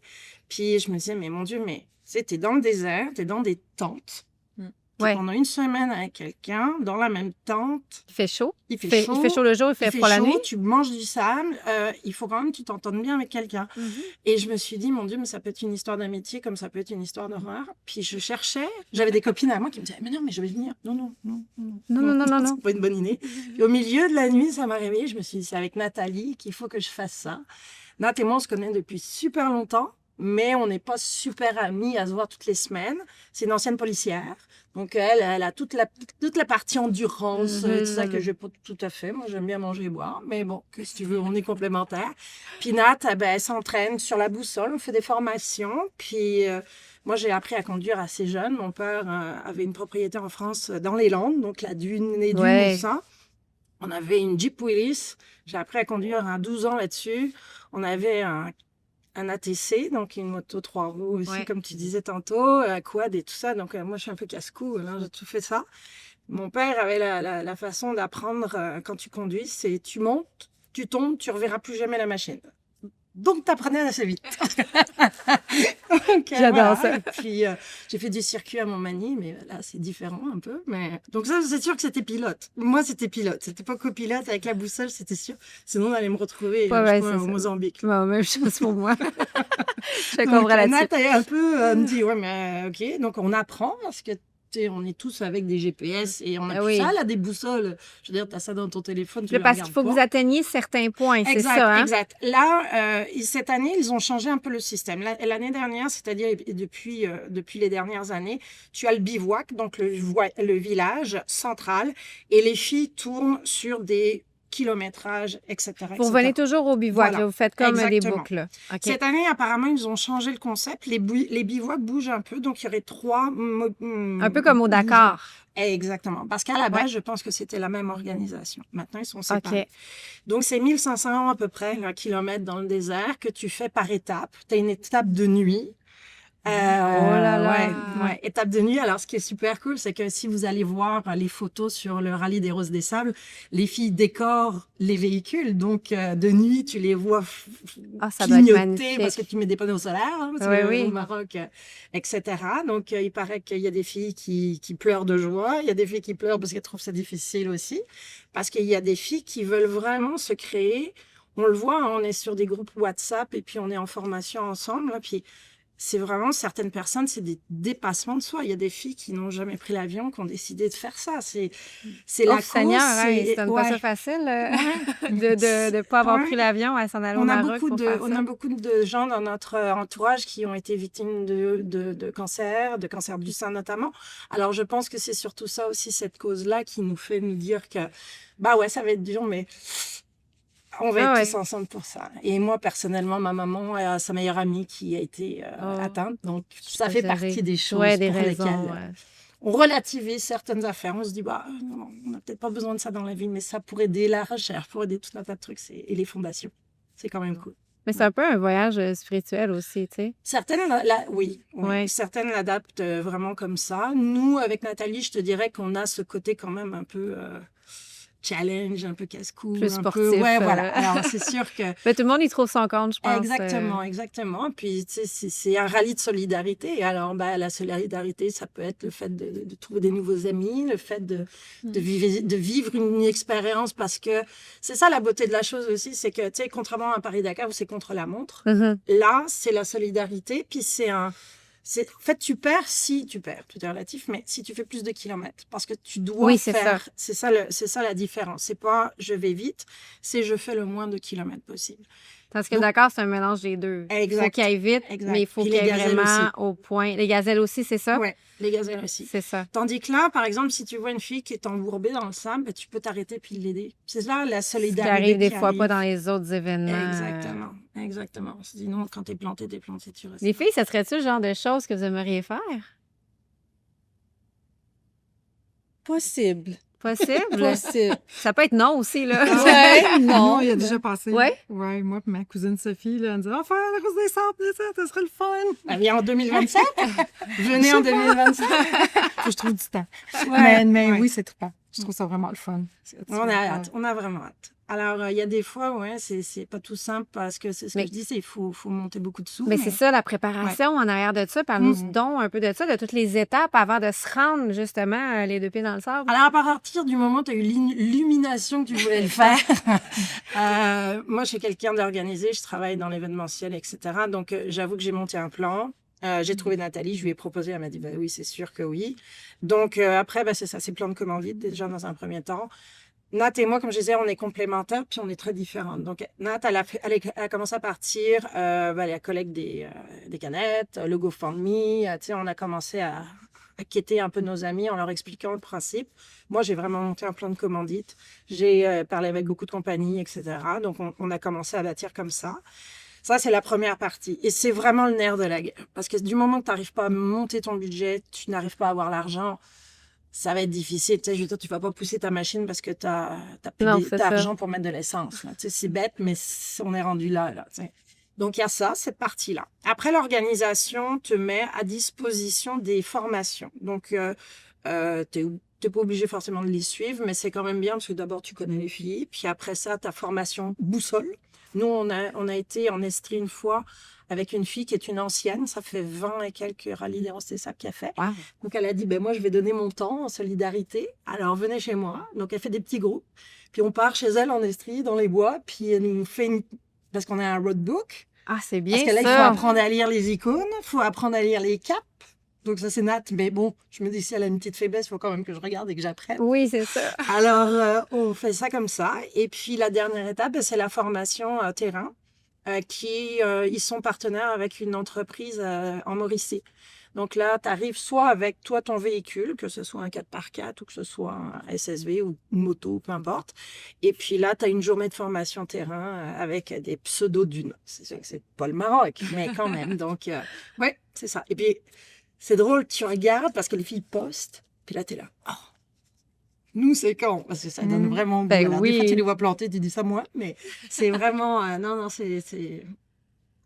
Puis je me disais, mais mon Dieu, mais tu sais, t'es dans le désert, t'es dans des tentes. T'es pendant une semaine avec quelqu'un, dans la même tente. Il fait chaud. Il fait chaud. Il fait chaud le jour, il fait froid la nuit. Tu manges du sable. Il faut quand même que tu t'entendes bien avec quelqu'un. Et je me suis dit, mon Dieu, mais ça peut être une histoire d'amitié comme ça peut être une histoire d'horreur. Puis je cherchais. J'avais des copines à moi qui me disaient, mais non, mais je vais venir. Non. C'est pas une bonne idée. Et au milieu de la nuit, ça m'a réveillée. Je me suis dit, c'est avec Nathalie qu'il faut que je fasse ça. Nat et moi, on se connaît depuis super longtemps. Mais on n'est pas super amis à se voir toutes les semaines. C'est une ancienne policière. Donc, elle a toute la partie endurance, tout ça que je n'ai pas tout à fait. Moi, j'aime bien manger et boire. Mais bon, qu'est-ce que tu veux, on est complémentaires. Puis Nat, elle s'entraîne sur la boussole. On fait des formations. Puis moi, j'ai appris à conduire assez jeune. Mon père avait une propriété en France dans les Landes, donc la dune et dune, tout ça. On avait une Jeep Willys. J'ai appris à conduire à 12 ans là-dessus. On avait un ATC, donc une moto 3 roues aussi, comme tu disais tantôt, quad et tout ça. Donc, moi, je suis un peu casse-cou, j'ai tout fait ça. Mon père avait la façon d'apprendre quand tu conduis, c'est tu montes, tu tombes, tu ne reverras plus jamais la machine. Donc, tu apprenais assez vite. Donc, j'adore ça. Et puis, j'ai fait du circuit à Montmagny, mais là, c'est différent un peu. Mais... Donc, ça, c'est sûr que c'était pilote. Moi, c'était pilote. C'était pas copilote avec la boussole, c'était sûr. Sinon, on allait me retrouver au Mozambique. Même chose pour moi. Je comprends là-dessus. Nat a un peu me dit, ouais, mais OK. Donc, on apprend parce que on est tous avec des GPS et on a plus ça, là, des boussoles. Je veux dire, tu as ça dans ton téléphone. Parce qu'il faut que vous atteigniez certains points, c'est ça. Hein? Exact. Là, cette année, ils ont changé un peu le système. L'année dernière, c'est-à-dire depuis les dernières années, tu as le bivouac, donc le village central, et les filles tournent sur des kilométrages, etc. Vous venez toujours au bivouac, là, vous faites comme des boucles. Okay. Cette année, apparemment, ils ont changé le concept. Les bivouacs bougent un peu, donc il y aurait 3... un peu comme au Dakar. Exactement. Parce qu'à la base, je pense que c'était la même organisation. Maintenant, ils sont séparés. Donc, c'est 1500 à peu près, un kilomètre dans le désert que tu fais par étape. Tu as une étape de nuit. Étape de nuit. Alors, ce qui est super cool, c'est que si vous allez voir les photos sur le rallye des Roses des Sables, les filles décorent les véhicules. Donc, de nuit, tu les vois clignoter parce que tu mets des panneaux solaires au Maroc, etc. Donc, il paraît qu'il y a des filles qui pleurent de joie. Il y a des filles qui pleurent parce qu'elles trouvent ça difficile aussi. Parce qu'il y a des filles qui veulent vraiment se créer. On le voit, on est sur des groupes WhatsApp et puis on est en formation ensemble. Puis, c'est vraiment, certaines personnes, c'est des dépassements de soi. Il y a des filles qui n'ont jamais pris l'avion, qui ont décidé de faire ça. C'est la course. Seigneur, c'est pas ça facile de ne pas avoir pris l'avion à s'en aller au Maroc. On a beaucoup de gens dans notre entourage qui ont été victimes de cancer du sein notamment. Alors, je pense que c'est surtout ça aussi, cette cause-là, qui nous fait nous dire que, ça va être dur, mais... On va être tous ensemble pour ça. Et moi, personnellement, ma maman a sa meilleure amie qui a été atteinte. Donc, ça fait partie des choses des pour raisons, lesquelles on relativise certaines affaires. On se dit, non, on n'a peut-être pas besoin de ça dans la vie, mais ça pour aider la recherche, pour aider tout un tas de trucs et les fondations. C'est quand même cool. Mais c'est un peu un voyage spirituel aussi, tu sais. Certaines, oui. Certaines l'adaptent vraiment comme ça. Nous, avec Nathalie, je te dirais qu'on a ce côté quand même un peu... challenge, un peu casse-cou, plus sportif. Voilà. Alors, c'est sûr que... Mais tout le monde y trouve son compte, je pense. Exactement. Puis, tu sais, c'est un rallye de solidarité. Alors, la solidarité, ça peut être le fait de trouver des nouveaux amis, le fait de vivre une expérience, parce que c'est ça la beauté de la chose aussi, c'est que, tu sais, contrairement à Paris-Dakar, où c'est contre la montre, là, c'est la solidarité, puis en fait, tu perds, tout est relatif, mais si tu fais plus de kilomètres, parce que tu dois faire... C'est ça la différence. C'est pas je vais vite, c'est je fais le moins de kilomètres possible. Parce que le Dakar, c'est un mélange des deux. Il faut qu'il aille vite, mais il faut qu'il aille vraiment au point. Les gazelles aussi, c'est ça? Oui, les gazelles aussi. C'est ça. Tandis que là, par exemple, si tu vois une fille qui est embourbée dans le sable, tu peux t'arrêter puis l'aider. C'est là la solidarité. Ça arrive des fois pas dans les autres événements. Exactement. Sinon, quand t'es planté, tu restes. Les filles, ça serait-tu le genre de choses que vous aimeriez faire? Possible. Ça peut être non aussi, là. Non, il a déjà passé. Oui, moi et ma cousine Sophie, là, elle disait « faire la Rose des Sables, ça serait le fun! » Viens en 2027. Venez en 2027. Faut que je trouve du temps. Mais oui, c'est trippant. Je trouve ça vraiment le fun. On a hâte, on a vraiment hâte. Alors, il y a des fois, c'est pas tout simple parce que c'est ce que je dis, c'est qu'il faut monter beaucoup de sous. Mais c'est ça, la préparation en arrière de ça. Parle-nous donc un peu de ça, de toutes les étapes avant de se rendre, justement, les deux pieds dans le sable. Alors, à partir du moment où tu as eu l'illumination que tu voulais le faire, moi, je suis quelqu'un d'organisé, je travaille dans l'événementiel, etc. Donc, j'avoue que j'ai monté un plan. J'ai trouvé Nathalie, je lui ai proposé, elle m'a dit oui, c'est sûr que oui. Donc après, c'est ça, c'est plan de commande vide déjà dans un premier temps. Nat et moi, comme je disais, on est complémentaires puis on est très différentes. Donc Nat, elle a commencé à partir, la collecte des canettes, le GoFundMe, on a commencé à quêter un peu nos amis en leur expliquant le principe. Moi, j'ai vraiment monté un plan de commandite. J'ai parlé avec beaucoup de compagnies, etc. Donc on a commencé à bâtir comme ça. Ça, c'est la première partie. Et c'est vraiment le nerf de la guerre. Parce que du moment que tu n'arrives pas à monter ton budget, tu n'arrives pas à avoir l'argent, ça va être difficile. Tu sais, je veux dire, tu ne vas pas pousser ta machine parce que tu n'as plus d'argent pour mettre de l'essence. Tu sais, c'est bête, mais on est rendu là. Tu sais. Donc, il y a ça, cette partie-là. Après, l'organisation te met à disposition des formations. Donc, tu n'es pas obligé forcément de les suivre, mais c'est quand même bien parce que d'abord, tu connais les filles. Puis après ça, ta formation boussole. Nous, on a été en Estrie une fois avec une fille qui est une ancienne. Ça fait 20 et quelques rallyes des Rostessa qu'elle fait. Wow. Donc, elle a dit, moi, je vais donner mon temps en solidarité. Alors, venez chez moi. Donc, elle fait des petits groupes. Puis, on part chez elle en Estrie, dans les bois. Puis, elle nous fait parce qu'on a un roadbook. Ah, c'est bien parce que là, il faut apprendre à lire les icônes. Il faut apprendre à lire les caps. Donc, ça, c'est Nat. Mais bon, je me dis, si elle a une petite faiblesse, il faut quand même que je regarde et que j'apprenne. Oui, c'est ça. Alors, on fait ça comme ça. Et puis, la dernière étape, c'est la formation terrain, ils sont partenaires avec une entreprise en Mauricie. Donc là, tu arrives soit avec toi, ton véhicule, que ce soit un 4x4 ou que ce soit un SSV ou une moto, peu importe. Et puis là, tu as une journée de formation terrain avec des pseudo-dunes. C'est sûr que c'est pas le Maroc, mais quand même. Donc, oui, c'est ça. Et puis, c'est drôle, tu regardes parce que les filles postent, puis là, tu es là. Oh, nous, c'est quand? Parce que ça donne vraiment goût. Alors, oui. Des fois, tu les vois planter, tu dis ça moi, mais c'est vraiment... non, c'est...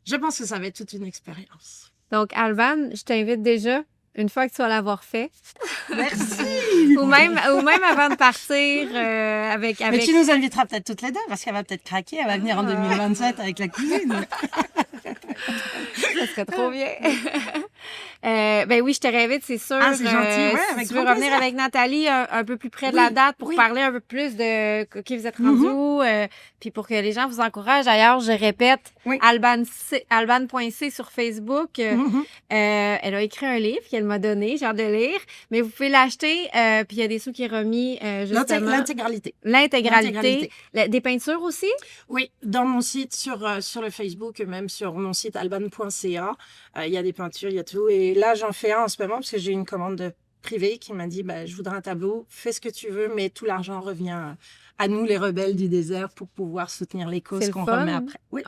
Je pense que ça va être toute une expérience. Donc, Alban, je t'invite déjà, une fois que tu vas l'avoir fait. Merci! ou même avant de partir avec... Mais tu nous inviteras peut-être toutes les deux, parce qu'elle va peut-être craquer, elle va venir en 2027 avec la cuisine. Ça serait trop bien. Oui, je te réinvite, c'est sûr. Ah, c'est gentil, si tu veux revenir avec Nathalie un peu plus près de la date pour parler un peu plus de qui vous êtes rendu où, puis pour que les gens vous encouragent. D'ailleurs, je répète, Alban.c sur Facebook. Elle a écrit un livre qu'elle m'a donné, j'ai hâte de lire, mais vous pouvez l'acheter, puis il y a des sous qui est remis, justement. L'intégralité. L'intégralité. Des peintures aussi? Oui, dans mon site, sur le Facebook, même sur mon site alban.ca, il y a des peintures, il y a tout. Et là, j'en fais un en ce moment parce que j'ai une commande privée qui m'a dit je voudrais un tableau, fais ce que tu veux, mais tout l'argent revient à nous, les rebelles du désert, pour pouvoir soutenir les causes qu'on remet après. Oui.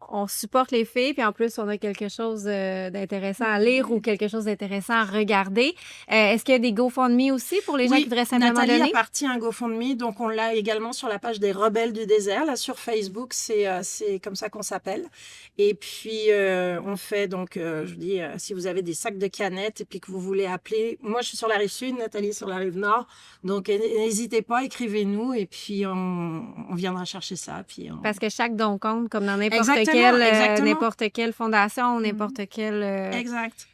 On supporte les filles, puis en plus, on a quelque chose d'intéressant à lire ou quelque chose d'intéressant à regarder. Est-ce qu'il y a des GoFundMe aussi pour les gens qui voudraient simplement Nathalie donner? Nathalie a parti un GoFundMe, donc on l'a également sur la page des Rebelles du désert. Là, sur Facebook, c'est comme ça qu'on s'appelle. Et puis, on fait, donc, je vous dis, si vous avez des sacs de canettes et puis que vous voulez appeler, moi, je suis sur la rive sud, Nathalie sur la rive nord. Donc, n'hésitez pas, écrivez-nous et puis on viendra chercher ça. Puis Parce que chaque don compte, comme dans n'importe quelle fondation, n'importe quelle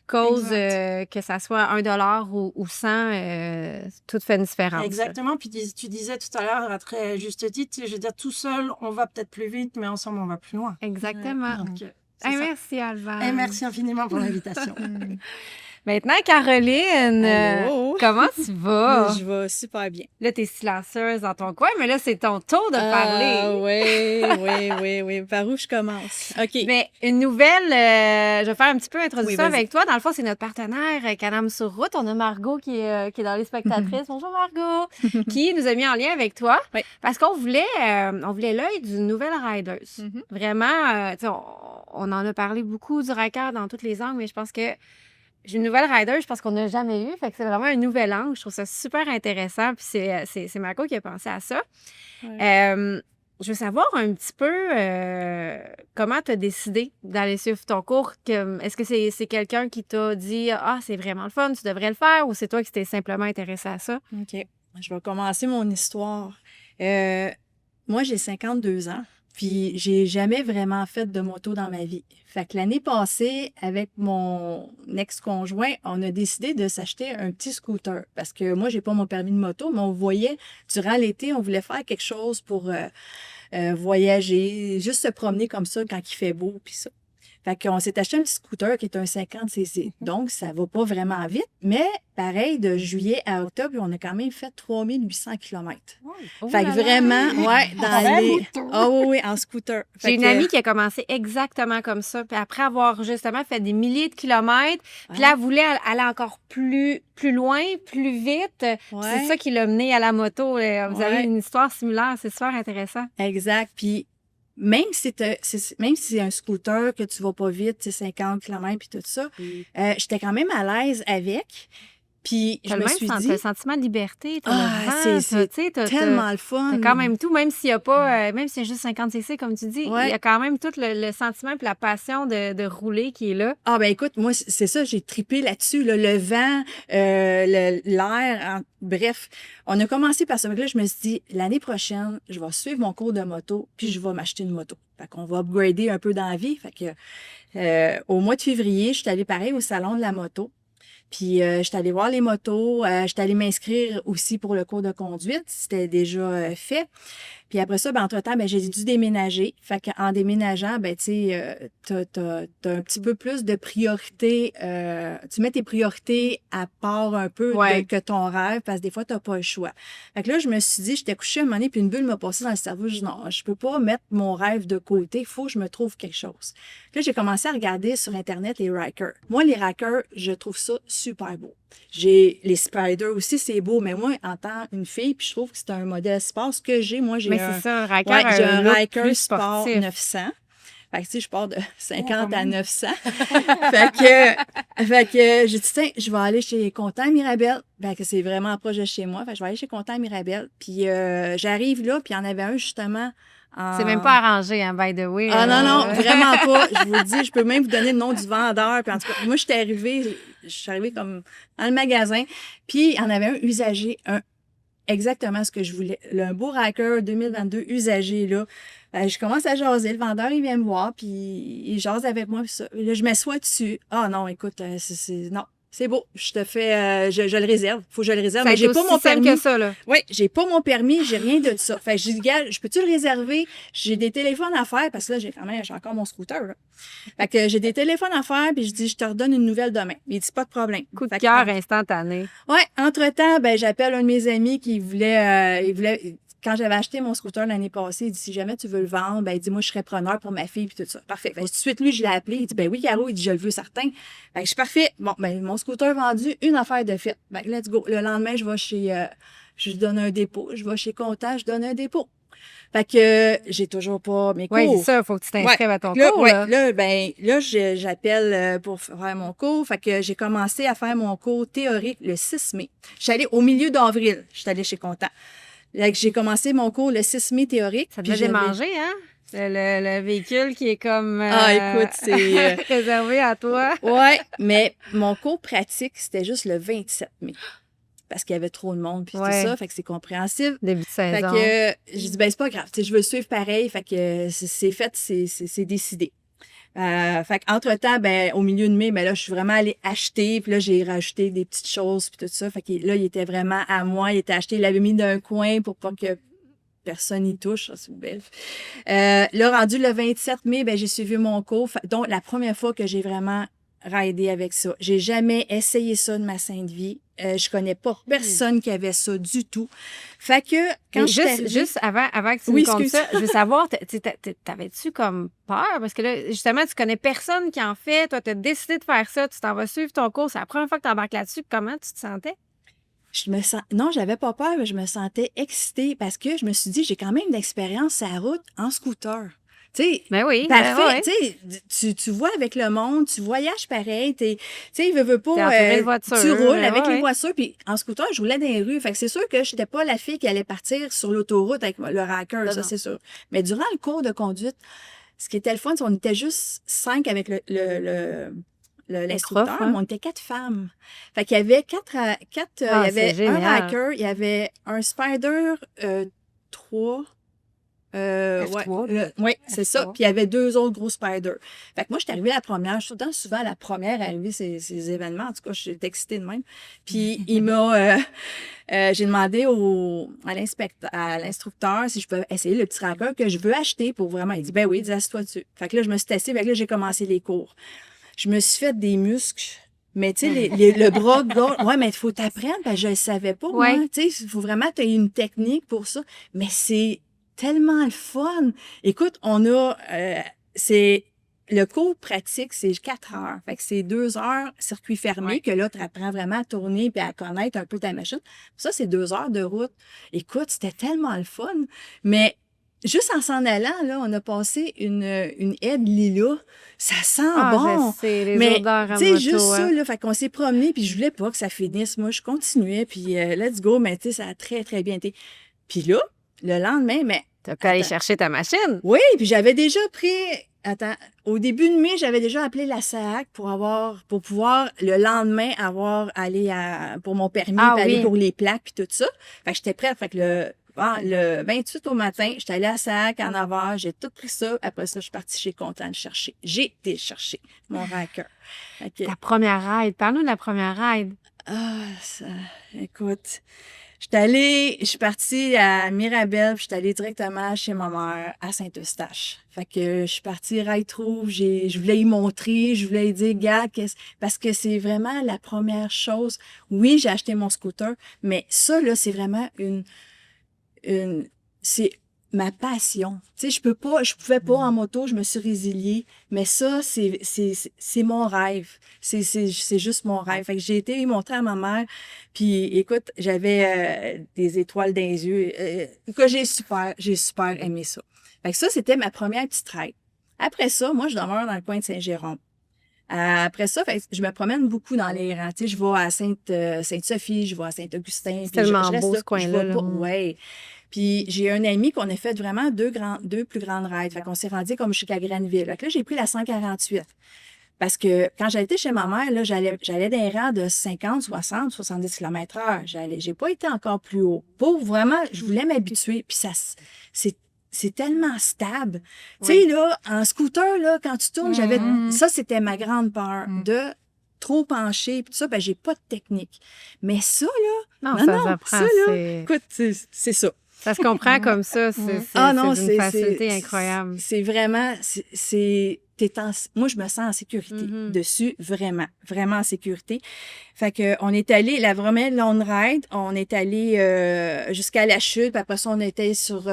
cause, que ça soit $1 ou 100, tout fait une différence. Exactement. Puis tu disais tout à l'heure, à très juste titre, je veux dire, tout seul, on va peut-être plus vite, mais ensemble, on va plus loin. Exactement. Merci, Alban. Et merci infiniment pour l'invitation. Maintenant, Caroline, comment tu vas? Je vais super bien. Là, t'es silencieuse dans ton coin, mais là, c'est ton tour de parler. Oui. Par où je commence? OK. Mais une nouvelle, je vais faire un petit peu d'introduction avec toi. Dans le fond, c'est notre partenaire, Can-Am sur route. On a Margot qui est dans les spectatrices. Bonjour, Margot! Qui nous a mis en lien avec toi. Oui. Parce qu'on voulait l'œil d'une nouvelle rider. Vraiment, on en a parlé beaucoup du racker dans tous les angles, mais je pense que j'ai une nouvelle rider, je pense qu'on n'a jamais eu. Fait que c'est vraiment un nouvel angle. Je trouve ça super intéressant. Puis c'est Marco qui a pensé à ça. Ouais. Je veux savoir un petit peu comment tu as décidé d'aller suivre ton cours. Est-ce que c'est quelqu'un qui t'a dit « Ah, c'est vraiment le fun, tu devrais le faire » ou c'est toi qui t'es simplement intéressé à ça? OK. Je vais commencer mon histoire. Moi, j'ai 52 ans, puis j'ai jamais vraiment fait de moto dans ma vie. Fait que l'année passée, avec mon ex-conjoint, on a décidé de s'acheter un petit scooter. Parce que moi, j'ai pas mon permis de moto, mais on voyait, durant l'été, on voulait faire quelque chose pour voyager, juste se promener comme ça quand il fait beau, puis ça. Fait qu'on s'est acheté un petit scooter qui est un 50cc. Donc, ça va pas vraiment vite. Mais, pareil, de juillet à octobre, on a quand même fait 3800 km. Fait que vraiment, dans les... oui, en scooter. J'ai une amie qui a commencé exactement comme ça. Puis après avoir justement fait des milliers de kilomètres, puis là, elle voulait aller encore plus loin, plus vite. C'est ça qui l'a menée à la moto. Vous avez une histoire similaire. C'est super intéressant. Exact. Puis, même si c'est un scooter que tu vas pas vite, c'est 50 km puis tout ça, j'étais quand même à l'aise avec. Puis je me suis dit... T'as le sentiment de liberté, t'as le vent, c'est tellement le fun. T'as quand même tout, même s'il y a pas, même s'il y a juste 50cc, comme tu dis, il y a quand même tout le sentiment et la passion de rouler qui est là. Ah ben écoute, moi, c'est ça, j'ai trippé là-dessus, là, le vent, l'air, bref. On a commencé par ça. Donc là, je me suis dit, l'année prochaine, je vais suivre mon cours de moto, puis je vais m'acheter une moto. Fait qu'on va upgrader un peu dans la vie. Fait que au mois de février, je suis allée pareil au salon de la moto. Puis, je suis allée voir les motos. Je suis allée m'inscrire aussi pour le cours de conduite. C'était déjà fait. Puis après ça, entre-temps, j'ai dû déménager. Fait qu'en déménageant, tu sais, t'as un petit peu plus de priorité. Tu mets tes priorités à part un peu que ton rêve, parce que des fois, t'as pas le choix. Fait que là, je me suis dit, j'étais couchée un moment donné, puis une bulle m'a passé dans le cerveau. Je dis, non, je peux pas mettre mon rêve de côté. Il faut que je me trouve quelque chose. Là, j'ai commencé à regarder sur Internet les Rikers. Moi, les Rikers, je trouve ça super beau. J'ai les Spider aussi, c'est beau, mais moi, en tant qu'une fille, puis je trouve que c'est un modèle sport. Ce que j'ai, moi, j'ai c'est ça, un Riker, j'ai un Riker Sport 900. Fait que, tu sais, je pars de 50 à 900. fait que j'ai dit, tiens, je vais aller chez Content Mirabel. Que c'est vraiment proche de chez moi. Fait que je vais aller chez Content Mirabel. Puis j'arrive là, puis il y en avait un, justement, c'est même pas arrangé, hein, by the way. Ah non, vraiment pas. Je vous le dis, je peux même vous donner le nom du vendeur. Puis en tout cas, moi, je suis arrivée comme dans le magasin. Puis il y en avait un usagé, exactement ce que je voulais. Un beau Riker 2022 usagé, là. Je commence à jaser. Le vendeur, il vient me voir, puis il jase avec moi. Puis ça. Là, je m'assois dessus. Ah non, écoute, non. C'est beau, je te fais, je le réserve. Faut que je le réserve. Mais j'ai pas mon permis. Que ça, là. Oui, j'ai pas mon permis, j'ai rien de ça. Fait que je dis, gars, je peux-tu le réserver? J'ai des téléphones à faire, parce que là, j'ai encore mon scooter, là. Fait que j'ai des téléphones à faire, puis je dis, je te redonne une nouvelle demain. Il dit, pas de problème. Coup de cœur instantané. Ouais, entre-temps, j'appelle un de mes amis qui voulait, quand j'avais acheté mon scooter l'année passée, il dit, si jamais tu veux le vendre, il dit, moi, je serais preneur pour ma fille, puis tout ça. Parfait. Tout de suite, lui, je l'ai appelé. Il dit, oui, Caro, il dit, je le veux certain. Je suis parfait. Bon, mon scooter vendu, une affaire de fait. Let's go. Le lendemain, je vais je donne un dépôt. Je vais chez Compta, je donne un dépôt. Fait que j'ai toujours pas mes cours. Oui, c'est ça, il faut que tu t'inscrives à ton cours. Là, j'appelle pour faire mon cours. Fait que j'ai commencé à faire mon cours théorique le 6 mai. Je suis allée au milieu d'avril. Je suis allée chez Compta. J'ai commencé mon cours le 6 mai théorique. Ça devait démanger, hein? Le véhicule qui est comme écoute, c'est réservé à toi. Oui, mais mon cours pratique, c'était juste le 27 mai. Parce qu'il y avait trop de monde, puis tout ça, fait que c'est compréhensible. Début de saison. Fait que j'ai dit, c'est pas grave, je veux le suivre pareil, fait que c'est fait, c'est décidé. Fait qu'entre-temps, au milieu de mai, là, je suis vraiment allée acheter, puis là, j'ai rajouté des petites choses, puis tout ça. Fait que là, il était vraiment à moi, il était acheté, il l'avait mis d'un coin pour pas que personne y touche, c'est belle. Là, rendu le 27 mai, j'ai suivi mon cours, donc la première fois que j'ai vraiment ridé avec ça. J'ai jamais essayé ça de ma sainte vie. Je connais pas personne qui avait ça du tout. Fait que, quand juste avant que tu me contes ça, je veux savoir, t'avais-tu comme peur? Parce que là, justement, tu connais personne qui en fait. Toi, t'as décidé de faire ça. Tu t'en vas suivre ton cours. C'est la première fois que tu embarques là-dessus. Comment tu te sentais? Non, j'avais pas peur, mais je me sentais excitée parce que je me suis dit, j'ai quand même d'expérience sur la route en scooter. Tu sais, oui, parfait. Tu vois avec le monde, tu voyages pareil. Tu sais, veux pas. Tu roules avec les voitures. Puis en scooter, je roulais dans les rues. Fait que c'est sûr que je n'étais pas la fille qui allait partir sur l'autoroute avec le Riker, ça, c'est sûr. Mais durant le cours de conduite, ce qui était le fun, c'est qu'on était juste 5 avec le l'instructeur, prof, hein? mais on était 4 femmes. Fait qu'il y avait il y avait c'est un génial. Riker, il y avait un Spider 3. F3, Oui, c'est ça. F3. Puis il y avait 2 autres gros spiders. Fait que moi, je suis arrivée la première. Je suis tout le temps souvent la première à arriver ces événements. En tout cas, je suis excitée de même. Puis il m'a... j'ai demandé à l'instructeur si je peux essayer le petit racker que je veux acheter pour vraiment. Il dit, ben oui, dis, assieds-toi dessus. Fait que là, je me suis assise. Fait que là, j'ai commencé les cours. Je me suis fait des muscles. Mais tu sais, le bras gauche, ouais, mais il faut t'apprendre, parce que je ne savais pas, moi. Tu sais, il faut vraiment que tu aies une technique pour ça. Mais c'est tellement le fun. Écoute, c'est le cours pratique, c'est 4 heures. Fait que c'est 2 heures circuit fermé, que là, tu apprends vraiment à tourner puis à connaître un peu ta machine. Ça, c'est 2 heures de route. Écoute, c'était tellement le fun. Mais juste en s'en allant, là, on a passé une aide lilas. Ça sent bon. Je sais, les Mais, odeurs à tu sais, moto, juste ça, hein. là, fait qu'on s'est promené, puis je voulais pas que ça finisse. Moi, je continuais, puis let's go, mais tu sais, ça a très, très bien été. Puis là, le lendemain, mais... T'as pu aller chercher ta machine. Oui, puis j'avais déjà pris... Attends, au début de mai, j'avais déjà appelé la SAAC pour pouvoir, le lendemain, aller pour mon permis, puis aller pour les plaques, puis tout ça. Fait que j'étais prête. Fait que le 28 au matin, j'étais allée à SAAC en 9h, j'ai tout pris ça. Après ça, je suis partie chez Content le chercher. J'ai été le chercher, mon Riker. Ta première ride. Parle-nous de la première ride. Écoute, je suis partie à Mirabel, puis je suis allée directement chez ma mère à Saint-Eustache. Fait que je suis partie ride-through, je voulais y montrer, je voulais y dire, gars, parce que c'est vraiment la première chose. Oui, j'ai acheté mon scooter, mais ça, là, c'est vraiment c'est ma passion. Tu sais, je pouvais pas en moto, je me suis résiliée, mais ça, c'est mon rêve. C'est juste mon rêve. Fait que j'ai été y montrer à ma mère, puis écoute, j'avais des étoiles dans les yeux. Écoute, j'ai super aimé ça. Fait que ça, c'était ma première petite ride. Après ça, moi, je demeure dans le coin de Saint-Jérôme. Après ça, je me promène beaucoup dans les rangs. Tu sais, je vais à Sainte-Sophie, je vais à Saint-Augustin. C'est tellement beau, ce coin-là. Oui. Puis j'ai un ami qu'on a fait vraiment deux plus grandes rides. Fait qu'on s'est rendu comme jusqu'à Granville. Fait que là, j'ai pris la 148. Parce que quand j'étais chez ma mère, là, j'allais dans les rangs de 50, 60, 70 km/h. J'ai pas été encore plus haut. Pour vraiment, je voulais m'habituer. Puis c'est tellement stable. Tu sais, là, en scooter, là, quand tu tournes, ça, c'était ma grande peur, de trop pencher, puis tout ça, ben, j'ai pas de technique. Mais ça, là, non, ça s'apprend. Écoute, c'est ça. Ça se comprend comme ça. C'est d'une facilité incroyable. C'est vraiment, moi, je me sens en sécurité dessus, vraiment, vraiment en sécurité. Fait que on est allé, la vraiment long ride, on est allé jusqu'à la chute, puis après ça, on était sur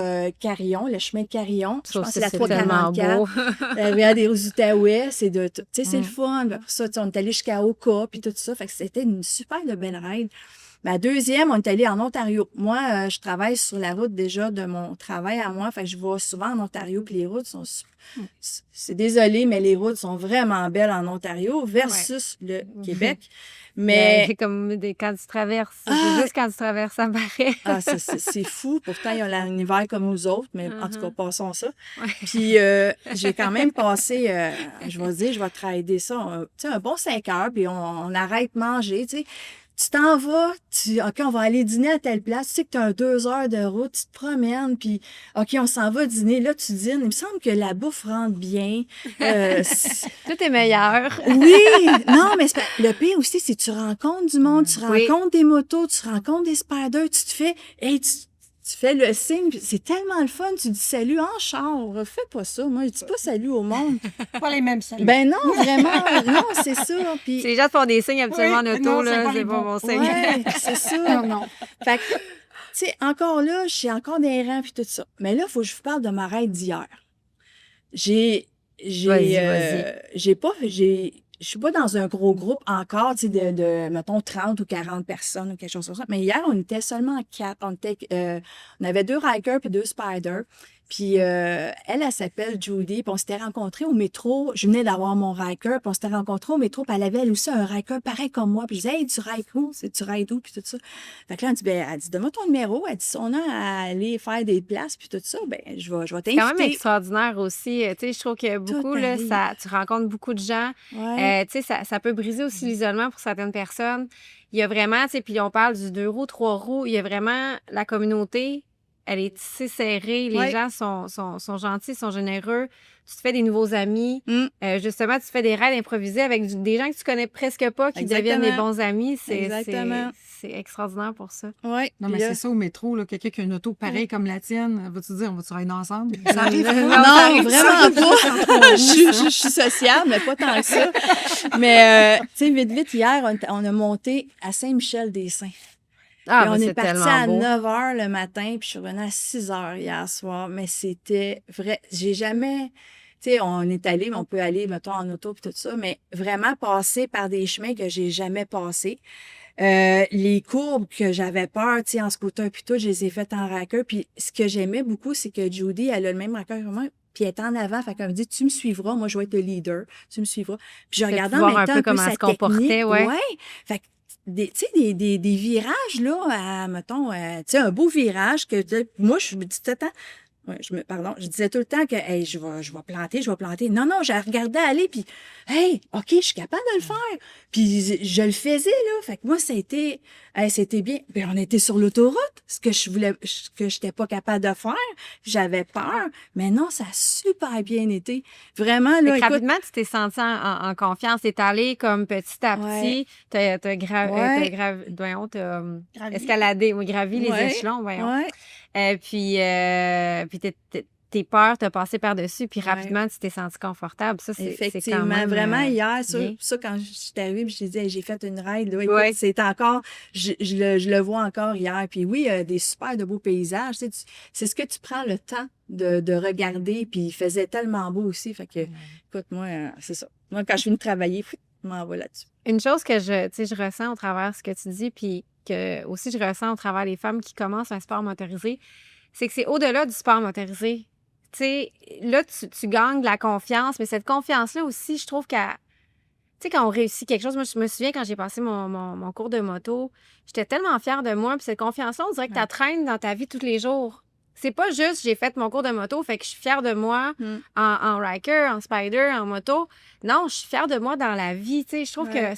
Carillon, le chemin de Carillon. Je pense que c'est la 344. La rivière des Outaouais, c'est de tout. Tu sais, c'est le fun. Puis après ça, on est allé jusqu'à Oka, puis tout ça. Fait que c'était une super belle ride. Ma deuxième, on est allé en Ontario. Moi, je travaille sur la route déjà de mon travail à moi. Fait que je vais souvent en Ontario, puis les routes sont... C'est désolé, mais les routes sont vraiment belles en Ontario versus le Québec. Mais... C'est comme quand tu traverses. C'est juste quand tu traverses, ça paraît. C'est fou. Pourtant, il y a un hiver comme nous autres, mais en tout cas, passons ça. Puis, j'ai quand même passé, je vais dire, je vais trader ça, un bon 5 heures, puis on arrête de manger, tu sais. Tu t'en vas, OK, on va aller dîner à telle place. Tu sais que tu as 2 heures de route, tu te promènes, puis OK, on s'en va dîner. Là, tu dînes. Il me semble que la bouffe rentre bien. Tout est meilleur. Oui! Non, mais le pire aussi, c'est que tu rencontres du monde, tu rencontres des motos, tu rencontres des spiders, tu te fais... Hey, tu fais le signe, c'est tellement le fun. Tu dis salut en char. Fais pas ça. Moi, je dis pas salut au monde. Pas les mêmes saluts. Ben non, vraiment. Non, c'est ça. Puis... Si les gens te font des signes absolument en auto, là, c'est pas mon signe. Oui, c'est ça. Non. Fait que, tu sais, encore là, je suis encore dans les rangs puis tout ça. Mais là, il faut que je vous parle de ma ride d'hier. Je suis pas dans un gros groupe encore, tu sais, de mettons, 30 ou 40 personnes ou quelque chose comme ça. Mais hier, on était seulement 4. On avait 2 Rikers puis 2 Spiders. Puis elle s'appelle Judy, puis on s'était rencontrés au métro. Je venais d'avoir mon Riker, puis on s'était rencontrés au métro, puis elle avait elle aussi un Riker pareil comme moi. Puis je disais, hey, tu rides où? Tu rides où? Puis tout ça. Fait que là, elle dit, donne-moi ton numéro. Elle dit, si on a à aller faire des places, puis tout ça, ben je vais t'inviter. C'est quand même extraordinaire aussi. Tu sais, je trouve que beaucoup, là, tu rencontres beaucoup de gens. Ouais. Tu sais, ça peut briser aussi l'isolement pour certaines personnes. Il y a vraiment, tu sais, puis on parle du 2 roues, 3 roues, il y a vraiment la communauté. Elle est tissée serrée. Les gens sont gentils, sont généreux. Tu te fais des nouveaux amis. Justement, tu fais des raids improvisés avec des gens que tu connais presque pas, qui deviennent des bons amis. C'est extraordinaire pour ça. Oui. Non, mais c'est ça au métro, là, quelqu'un qui a une auto pareille comme la tienne, vas-tu dire, on va-tu rider ensemble? Ça arrive. Non, vraiment pas. Je suis sociable, mais pas tant que ça. Mais, tu sais, vite, hier, on a monté à Saint-Michel-des-Saints. On est parti à 9 h le matin, puis je suis revenue à 6 h hier soir. Mais c'était vrai. J'ai jamais. Tu sais, on est allé, mais on peut aller, mettons, en auto, puis tout ça, mais vraiment passer par des chemins que j'ai jamais passés. Les courbes que j'avais peur, tu sais, en scooter, puis tout, je les ai faites en raqueur. Puis ce que j'aimais beaucoup, c'est que Judy, elle a le même raqueur que moi, puis elle est en avant. Fait qu'elle me dit, tu me suivras, moi, je vais être le leader, tu me suivras. Puis je regardais en même temps un peu comment elle se comportait, ouais. Fait que tu sais, des virages, là, mettons, tu sais, un beau virage que moi, je me dis tout le temps, je disais tout le temps que, hey, je vais planter. Non, je regardais aller, puis, hey, OK, je suis capable de le faire. Puis je le faisais, là. Fait que moi, c'était bien. Puis on était sur l'autoroute, ce que je n'étais pas capable de faire. J'avais peur. Mais non, ça a super bien été. Vraiment, là. Écoute, rapidement, tu t'es sentie en confiance. T'es allée comme petit à petit. T'as escaladé, gravi les échelons, voyons. Ouais. Puis tes peurs, t'as passé par-dessus, puis rapidement, tu t'es sentie confortable. Ça, c'est quand même vraiment, hier, ça, quand je suis arrivée, puis je t'ai dit, hey, j'ai fait une ride, là, écoute, c'est encore, je le vois encore hier. Puis oui, il y a des super de beaux paysages. C'est ce que tu prends le temps de regarder, puis il faisait tellement beau aussi. Fait que, écoute, moi, c'est ça. Moi, quand je viens de travailler, je m'en vais là-dessus. Une chose que je ressens au travers de ce que tu dis, puis que aussi je ressens au travers des femmes qui commencent un sport motorisé, c'est que c'est au-delà du sport motorisé. Tu sais, là, tu gagnes de la confiance, mais cette confiance-là aussi, je trouve qu'elle... Tu sais, quand on réussit quelque chose, moi, je me souviens quand j'ai passé mon cours de moto, j'étais tellement fière de moi, puis cette confiance-là, on dirait que tu traînes dans ta vie tous les jours. C'est pas juste j'ai fait mon cours de moto, fait que je suis fière de moi en Riker, en Spider, en moto. Non, je suis fière de moi dans la vie. Tu sais, je trouve que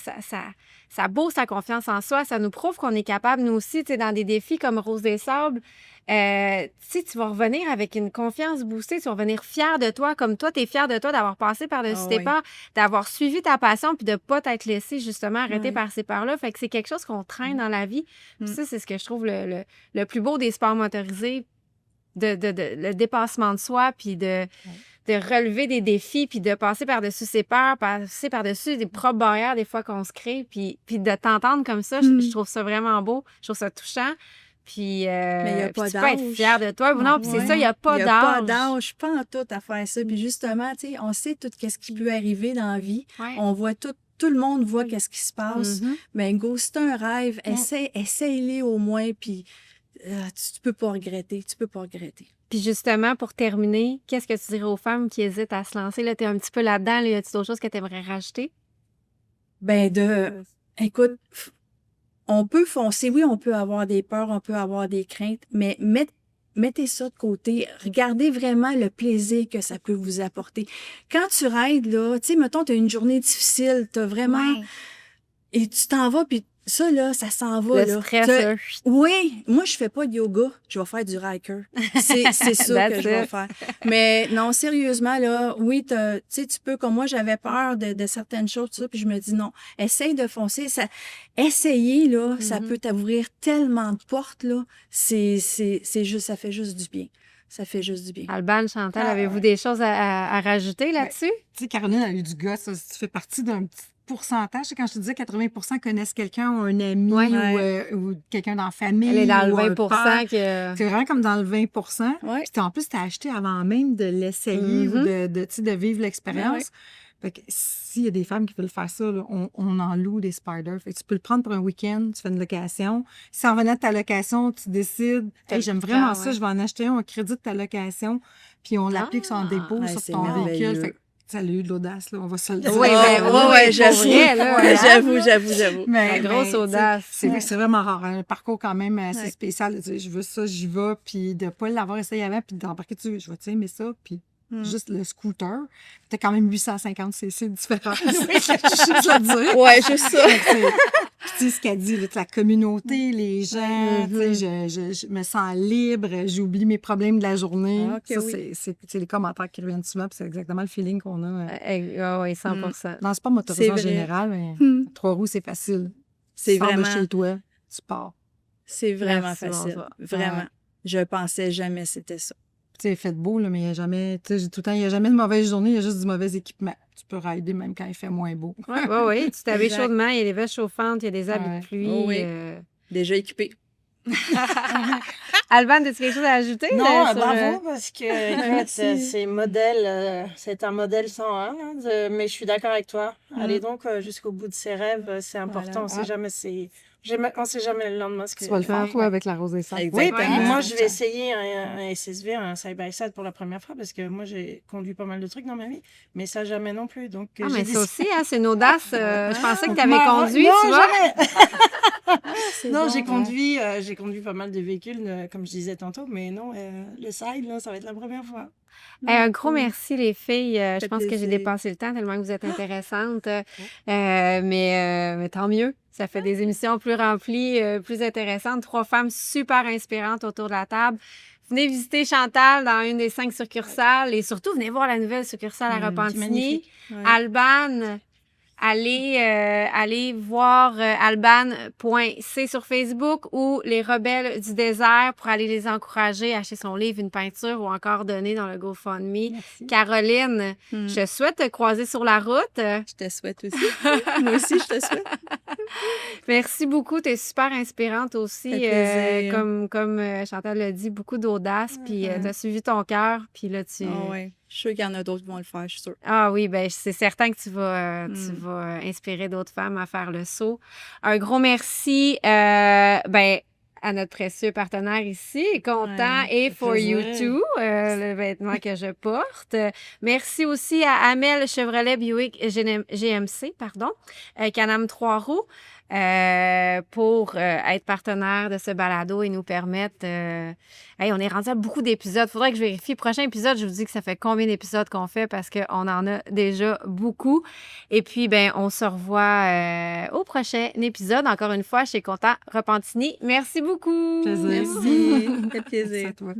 ça booste sa confiance en soi. Ça nous prouve qu'on est capable, nous aussi, tu sais, dans des défis comme Rose des Sables. Tu sais, tu vas revenir avec une confiance boostée. Tu vas revenir fière de toi, comme toi, tu es fière de toi d'avoir passé par-dessus tes peurs, d'avoir suivi ta passion, puis de ne pas t'être laissé justement arrêter par ces peurs-là. Fait que c'est quelque chose qu'on traîne dans la vie. Puis ça, c'est ce que je trouve le plus beau des sports motorisés. Le dépassement de soi, puis de relever des défis, puis de passer par-dessus ses peurs, passer par-dessus des propres barrières des fois qu'on se crée, puis de t'entendre comme ça, je trouve ça vraiment beau, je trouve ça touchant. Puis, mais il n'y a pas tu d'âge. peux être fière de toi. Non, puis c'est ça, il n'y a pas d'âge. Il n'y a pas d'âge, pas en tout à faire ça. Puis justement, tu sais, on sait tout ce qui peut arriver dans la vie. On voit tout le monde voit qu'est-ce qui se passe. Mais go, c'est un rêve. Essaye-les au moins, puis tu peux pas regretter. Puis justement, pour terminer, qu'est-ce que tu dirais aux femmes qui hésitent à se lancer? Là, tu es un petit peu là-dedans. Là, y a-t-il d'autres choses que tu aimerais rajouter? Écoute, on peut foncer. Oui, on peut avoir des peurs, on peut avoir des craintes, mais mettez ça de côté. Regardez vraiment le plaisir que ça peut vous apporter. Quand tu rides, là, tu sais, mettons, tu as une journée difficile, tu as vraiment... Et tu t'en vas, puis ça, là, ça s'en va. Le stress, oui, moi, je fais pas de yoga. Je vais faire du Riker. C'est ça que je vais faire. Mais non, sérieusement, là, oui, tu sais, tu peux, comme moi, j'avais peur de certaines choses, tout ça, puis je me dis non, essaye de foncer. Essayer, là, ça peut t'ouvrir tellement de portes, là. C'est juste, ça fait juste du bien. Ça fait juste du bien. Alban, Chantal, avez-vous des choses à rajouter là-dessus? Tu sais, Caroline a eu du gosse. Tu fais partie d'un petit pourcentage. Quand je te disais 80% connaissent quelqu'un ou un ami ou quelqu'un dans la famille. Elle est dans le 20% C'est vraiment comme dans le 20%. Puis en plus, tu as acheté avant même de l'essayer ou de vivre l'expérience. Fait que s'il y a des femmes qui veulent faire ça, là, on en loue des spiders. Fait que tu peux le prendre pour un week-end, tu fais une location. Si en venant de ta location, tu décides, hey, j'aime vraiment ça, je vais en acheter un crédit de ta location, puis on l'applique sur un dépôt sur ton véhicule. Fait que ça a eu de l'audace, là, on va se le dire. Oui, j'avoue. La grosse audace. C'est vraiment rare. Un parcours quand même assez spécial. De dire, je veux ça, j'y vais, puis de ne pas l'avoir essayé avant, puis d'embarquer dessus, je vais aimer ça, puis juste le scooter. T'as quand même 850 cc différents. Juste le dire. Ouais, juste ça. Puis tu sais ce qu'elle dit, là, la communauté, les gens, tu sais, je me sens libre, j'oublie mes problèmes de la journée. Ça, c'est les commentaires qui reviennent souvent, puis c'est exactement le feeling qu'on a. Oui, 100%. Dans le sport motorisé en général, mais 3 roues, c'est facile. C'est vraiment... de chez toi, tu pars. C'est vraiment facile. Vraiment. Je pensais jamais c'était ça. Tu sais, il fait beau, là, mais il n'y a jamais, tu sais, tout le temps, il n'y a jamais de mauvaise journée, il y a juste du mauvais équipement. Tu peux rider même quand il fait moins beau. Oui, tu t'habilles chaudement, il y a des vestes chauffantes, il y a des habits de pluie. Déjà équipé. Alban, as-tu quelque chose à ajouter? Non, bravo, parce que c'est c'est un modèle 101, mais je suis d'accord avec toi. Allez donc jusqu'au bout de ses rêves, c'est important. On sait jamais le lendemain ce que tu vas le faire, toi, avec la rose et ça. Oui, moi, je vais essayer un SSV, un side-by-side pour la première fois, parce que moi, j'ai conduit pas mal de trucs dans ma vie, mais ça, jamais non plus. Donc, mais ça aussi, c'est une audace. Je pensais que tu avais conduit, tu vois. Non, j'ai conduit pas mal de véhicules, comme je disais tantôt, mais non, le side, là, ça va être la première fois. Un gros merci, les filles. Je pense que j'ai dépassé le temps tellement que vous êtes intéressantes. Mais tant mieux. Ça fait des émissions plus remplies, plus intéressantes. 3 femmes super inspirantes autour de la table. Venez visiter Chantal dans une des 5 succursales et surtout, venez voir la nouvelle succursale à Repentigny. Alban, allez voir alban.c sur Facebook ou Les Rebelles du désert pour aller les encourager à acheter son livre, une peinture ou encore donner dans le GoFundMe. Merci. Caroline, je souhaite te croiser sur la route. Je te souhaite aussi. Moi aussi, je te souhaite. Merci beaucoup. Tu es super inspirante aussi. Comme Chantal l'a dit, beaucoup d'audace. Puis tu as suivi ton cœur. Puis là, tu... Je suis sûre qu'il y en a d'autres qui vont le faire, je suis sûre. Ah oui, ben c'est certain que tu vas inspirer d'autres femmes à faire le saut. Un gros merci à notre précieux partenaire ici, Content et For You Too, le vêtement que je porte. Merci aussi à Amel Chevrolet Buick GMC, Can-Am 3 roues, pour être partenaire de ce balado et nous permettre... on est rendu à beaucoup d'épisodes. Il faudrait que je vérifie. Prochain épisode, je vous dis que ça fait combien d'épisodes qu'on fait parce qu'on en a déjà beaucoup. Et puis, on se revoit au prochain épisode. Encore une fois, chez Content Repentigny. Merci beaucoup. Plaisir. Merci. Ça fait plaisir. Merci à toi.